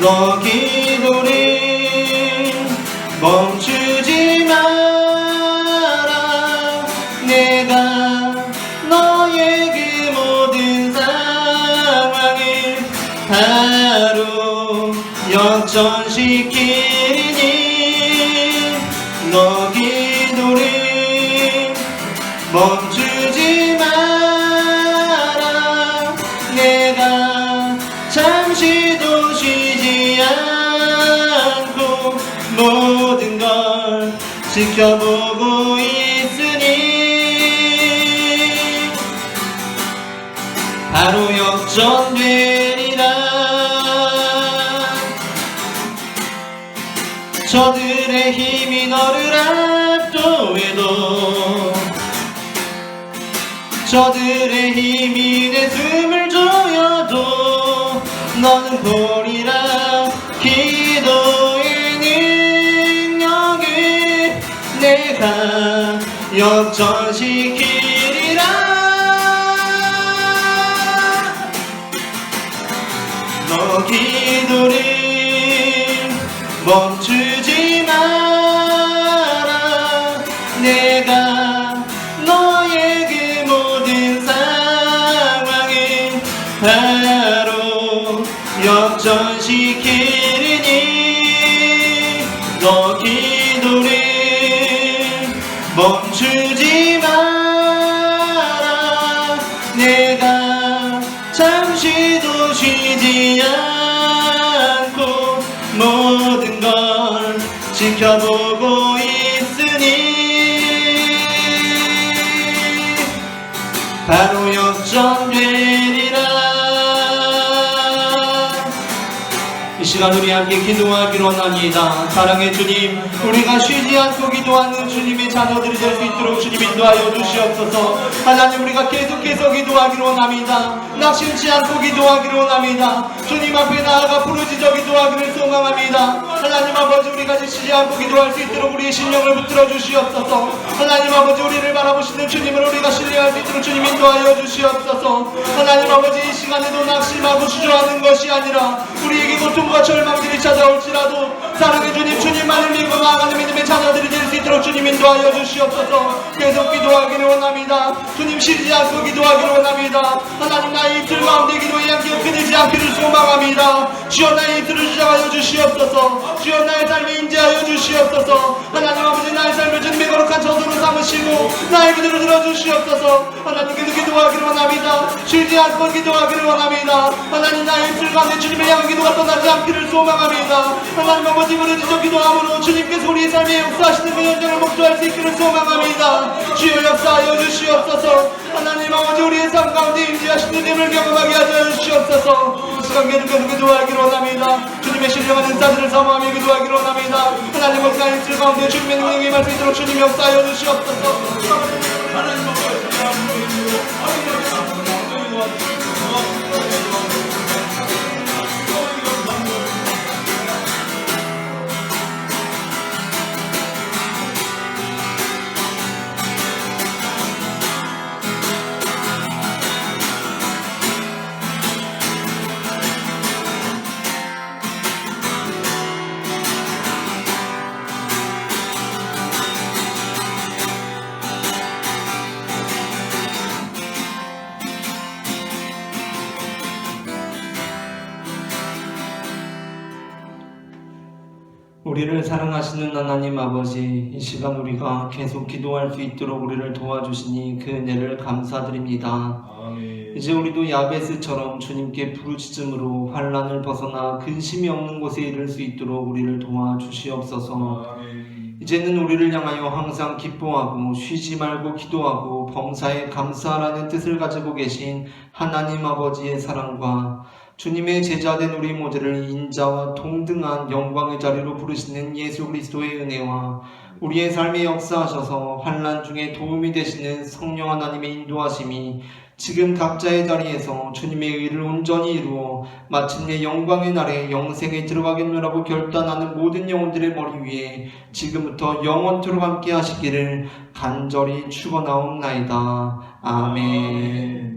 [SPEAKER 1] 너 기도를 멈추지 마라. 내가 너의 그 모든 상황을 바로 역전시키니 너 기도를 멈추지 마라. 내가 잠시도 쉬지 않고 모든 걸 지켜보고 있으니 바로 역전되리라. 저들의 힘이 너를 압도해도 저들의 힘이 내 숨을 조여도 너는 보리라. 기도의 능력을 내가 역전시키리라. 너 기도를 멈추지 마라. 내가 너의 그 모든 상황을 바로 역전시키리니 너 기도를 멈추지 마라. 내가 잠시도 쉬지 않고 모든 걸 지켜보고 있으니 바로 역전되리라. 이 시간 우리 함께 기도하기로 합니다. 사랑의 주님, 우리가 쉬지 않고 기도하는 주님의 자녀들이 될 수 있도록 주님 인도하여 주시옵소서. 하나님, 우리가 계속해서 기도하기로 합니다. 낙심치 않고 기도하기로 합니다. 주님 앞에 나아가 부르짖어 기도하기를 소망합니다. 하나님 아버지, 우리가 지치지 않고 기도할 수 있도록 우리의 심령을 붙들어 주시옵소서. 하나님 아버지, 우리를 바라보시는 주님을 우리가 신뢰할 수 있도록 주님 인도하여 주시옵소서. 하나님 아버지, 이 시간에도 낙심하고 주저하는 것이 아니라 우리에게 고통과 절망들이 찾아올지라도 사랑의 주님, 주님만을 믿고 나아가는 믿음의 자녀들이 될 수 있도록 주님 인도하여 주시옵소서. 계속 기도하기를 원합니다. 주님 쉬지 않고 기도하기를 원합니다. 하나님 나의 이틀 가운데 기도의 양기가 끊이지 않기를 소망합니다. 주여 나의 이틀을 시작하여 주시옵소서. 주여 나의 삶에 인재하여 주시옵소서. 하나님 아버지 나의 삶을 주님의 거룩한 저도로 삼으시고 나의 기도를 들어주시옵소서. 하나님께서 기도하기를 원합니다. 쉬지 않고 기도하기를 원합니다. 하나님 나의 이틀 가운데 주님의 양기도가 떠나지 않기를 소망합니다. 하나님 아버지 부르짖어 기도함으로 주님께서 우리의 삶에 역사하시는 그 현장을 목도할 수 있기를 소망합니다. 주여 역사하여 주시옵소서. 하나님 아버지 우리의 삶 가운데 임재하시는 님을 경험하게 하여 주시옵소서. 이 시간 계속해서 기도하기를 원합니다. 주님의 신령한 인사들을 사모하며 기도하기를 원합니다. 하나님 목사의 이틀 가운데 주님의 능력이 임할 수 있도록 주님 역사하여 주시옵소서.
[SPEAKER 2] 하나님
[SPEAKER 1] 우리를 사랑하시는 하나님 아버지, 이 시간 우리가 계속 기도할 수 있도록 우리를 도와주시니 그 은혜를 감사드립니다.
[SPEAKER 2] 아멘.
[SPEAKER 1] 이제 우리도 야베스처럼 주님께 부르짖음으로 환난을 벗어나 근심이 없는 곳에 이를 수 있도록 우리를 도와주시옵소서.
[SPEAKER 2] 아멘.
[SPEAKER 1] 이제는 우리를 향하여 항상 기뻐하고 쉬지 말고 기도하고 범사에 감사하라는 뜻을 가지고 계신 하나님 아버지의 사랑과 주님의 제자된 우리 모두를 인자와 동등한 영광의 자리로 부르시는 예수 그리스도의 은혜와 우리의 삶에 역사하셔서 환난 중에 도움이 되시는 성령 하나님의 인도하심이 지금 각자의 자리에서 주님의 의를 온전히 이루어 마침내 영광의 날에 영생에 들어가겠노라고 결단하는 모든 영혼들의 머리 위에 지금부터 영원토록 함께 하시기를 간절히 축원하옵나이다. 아멘.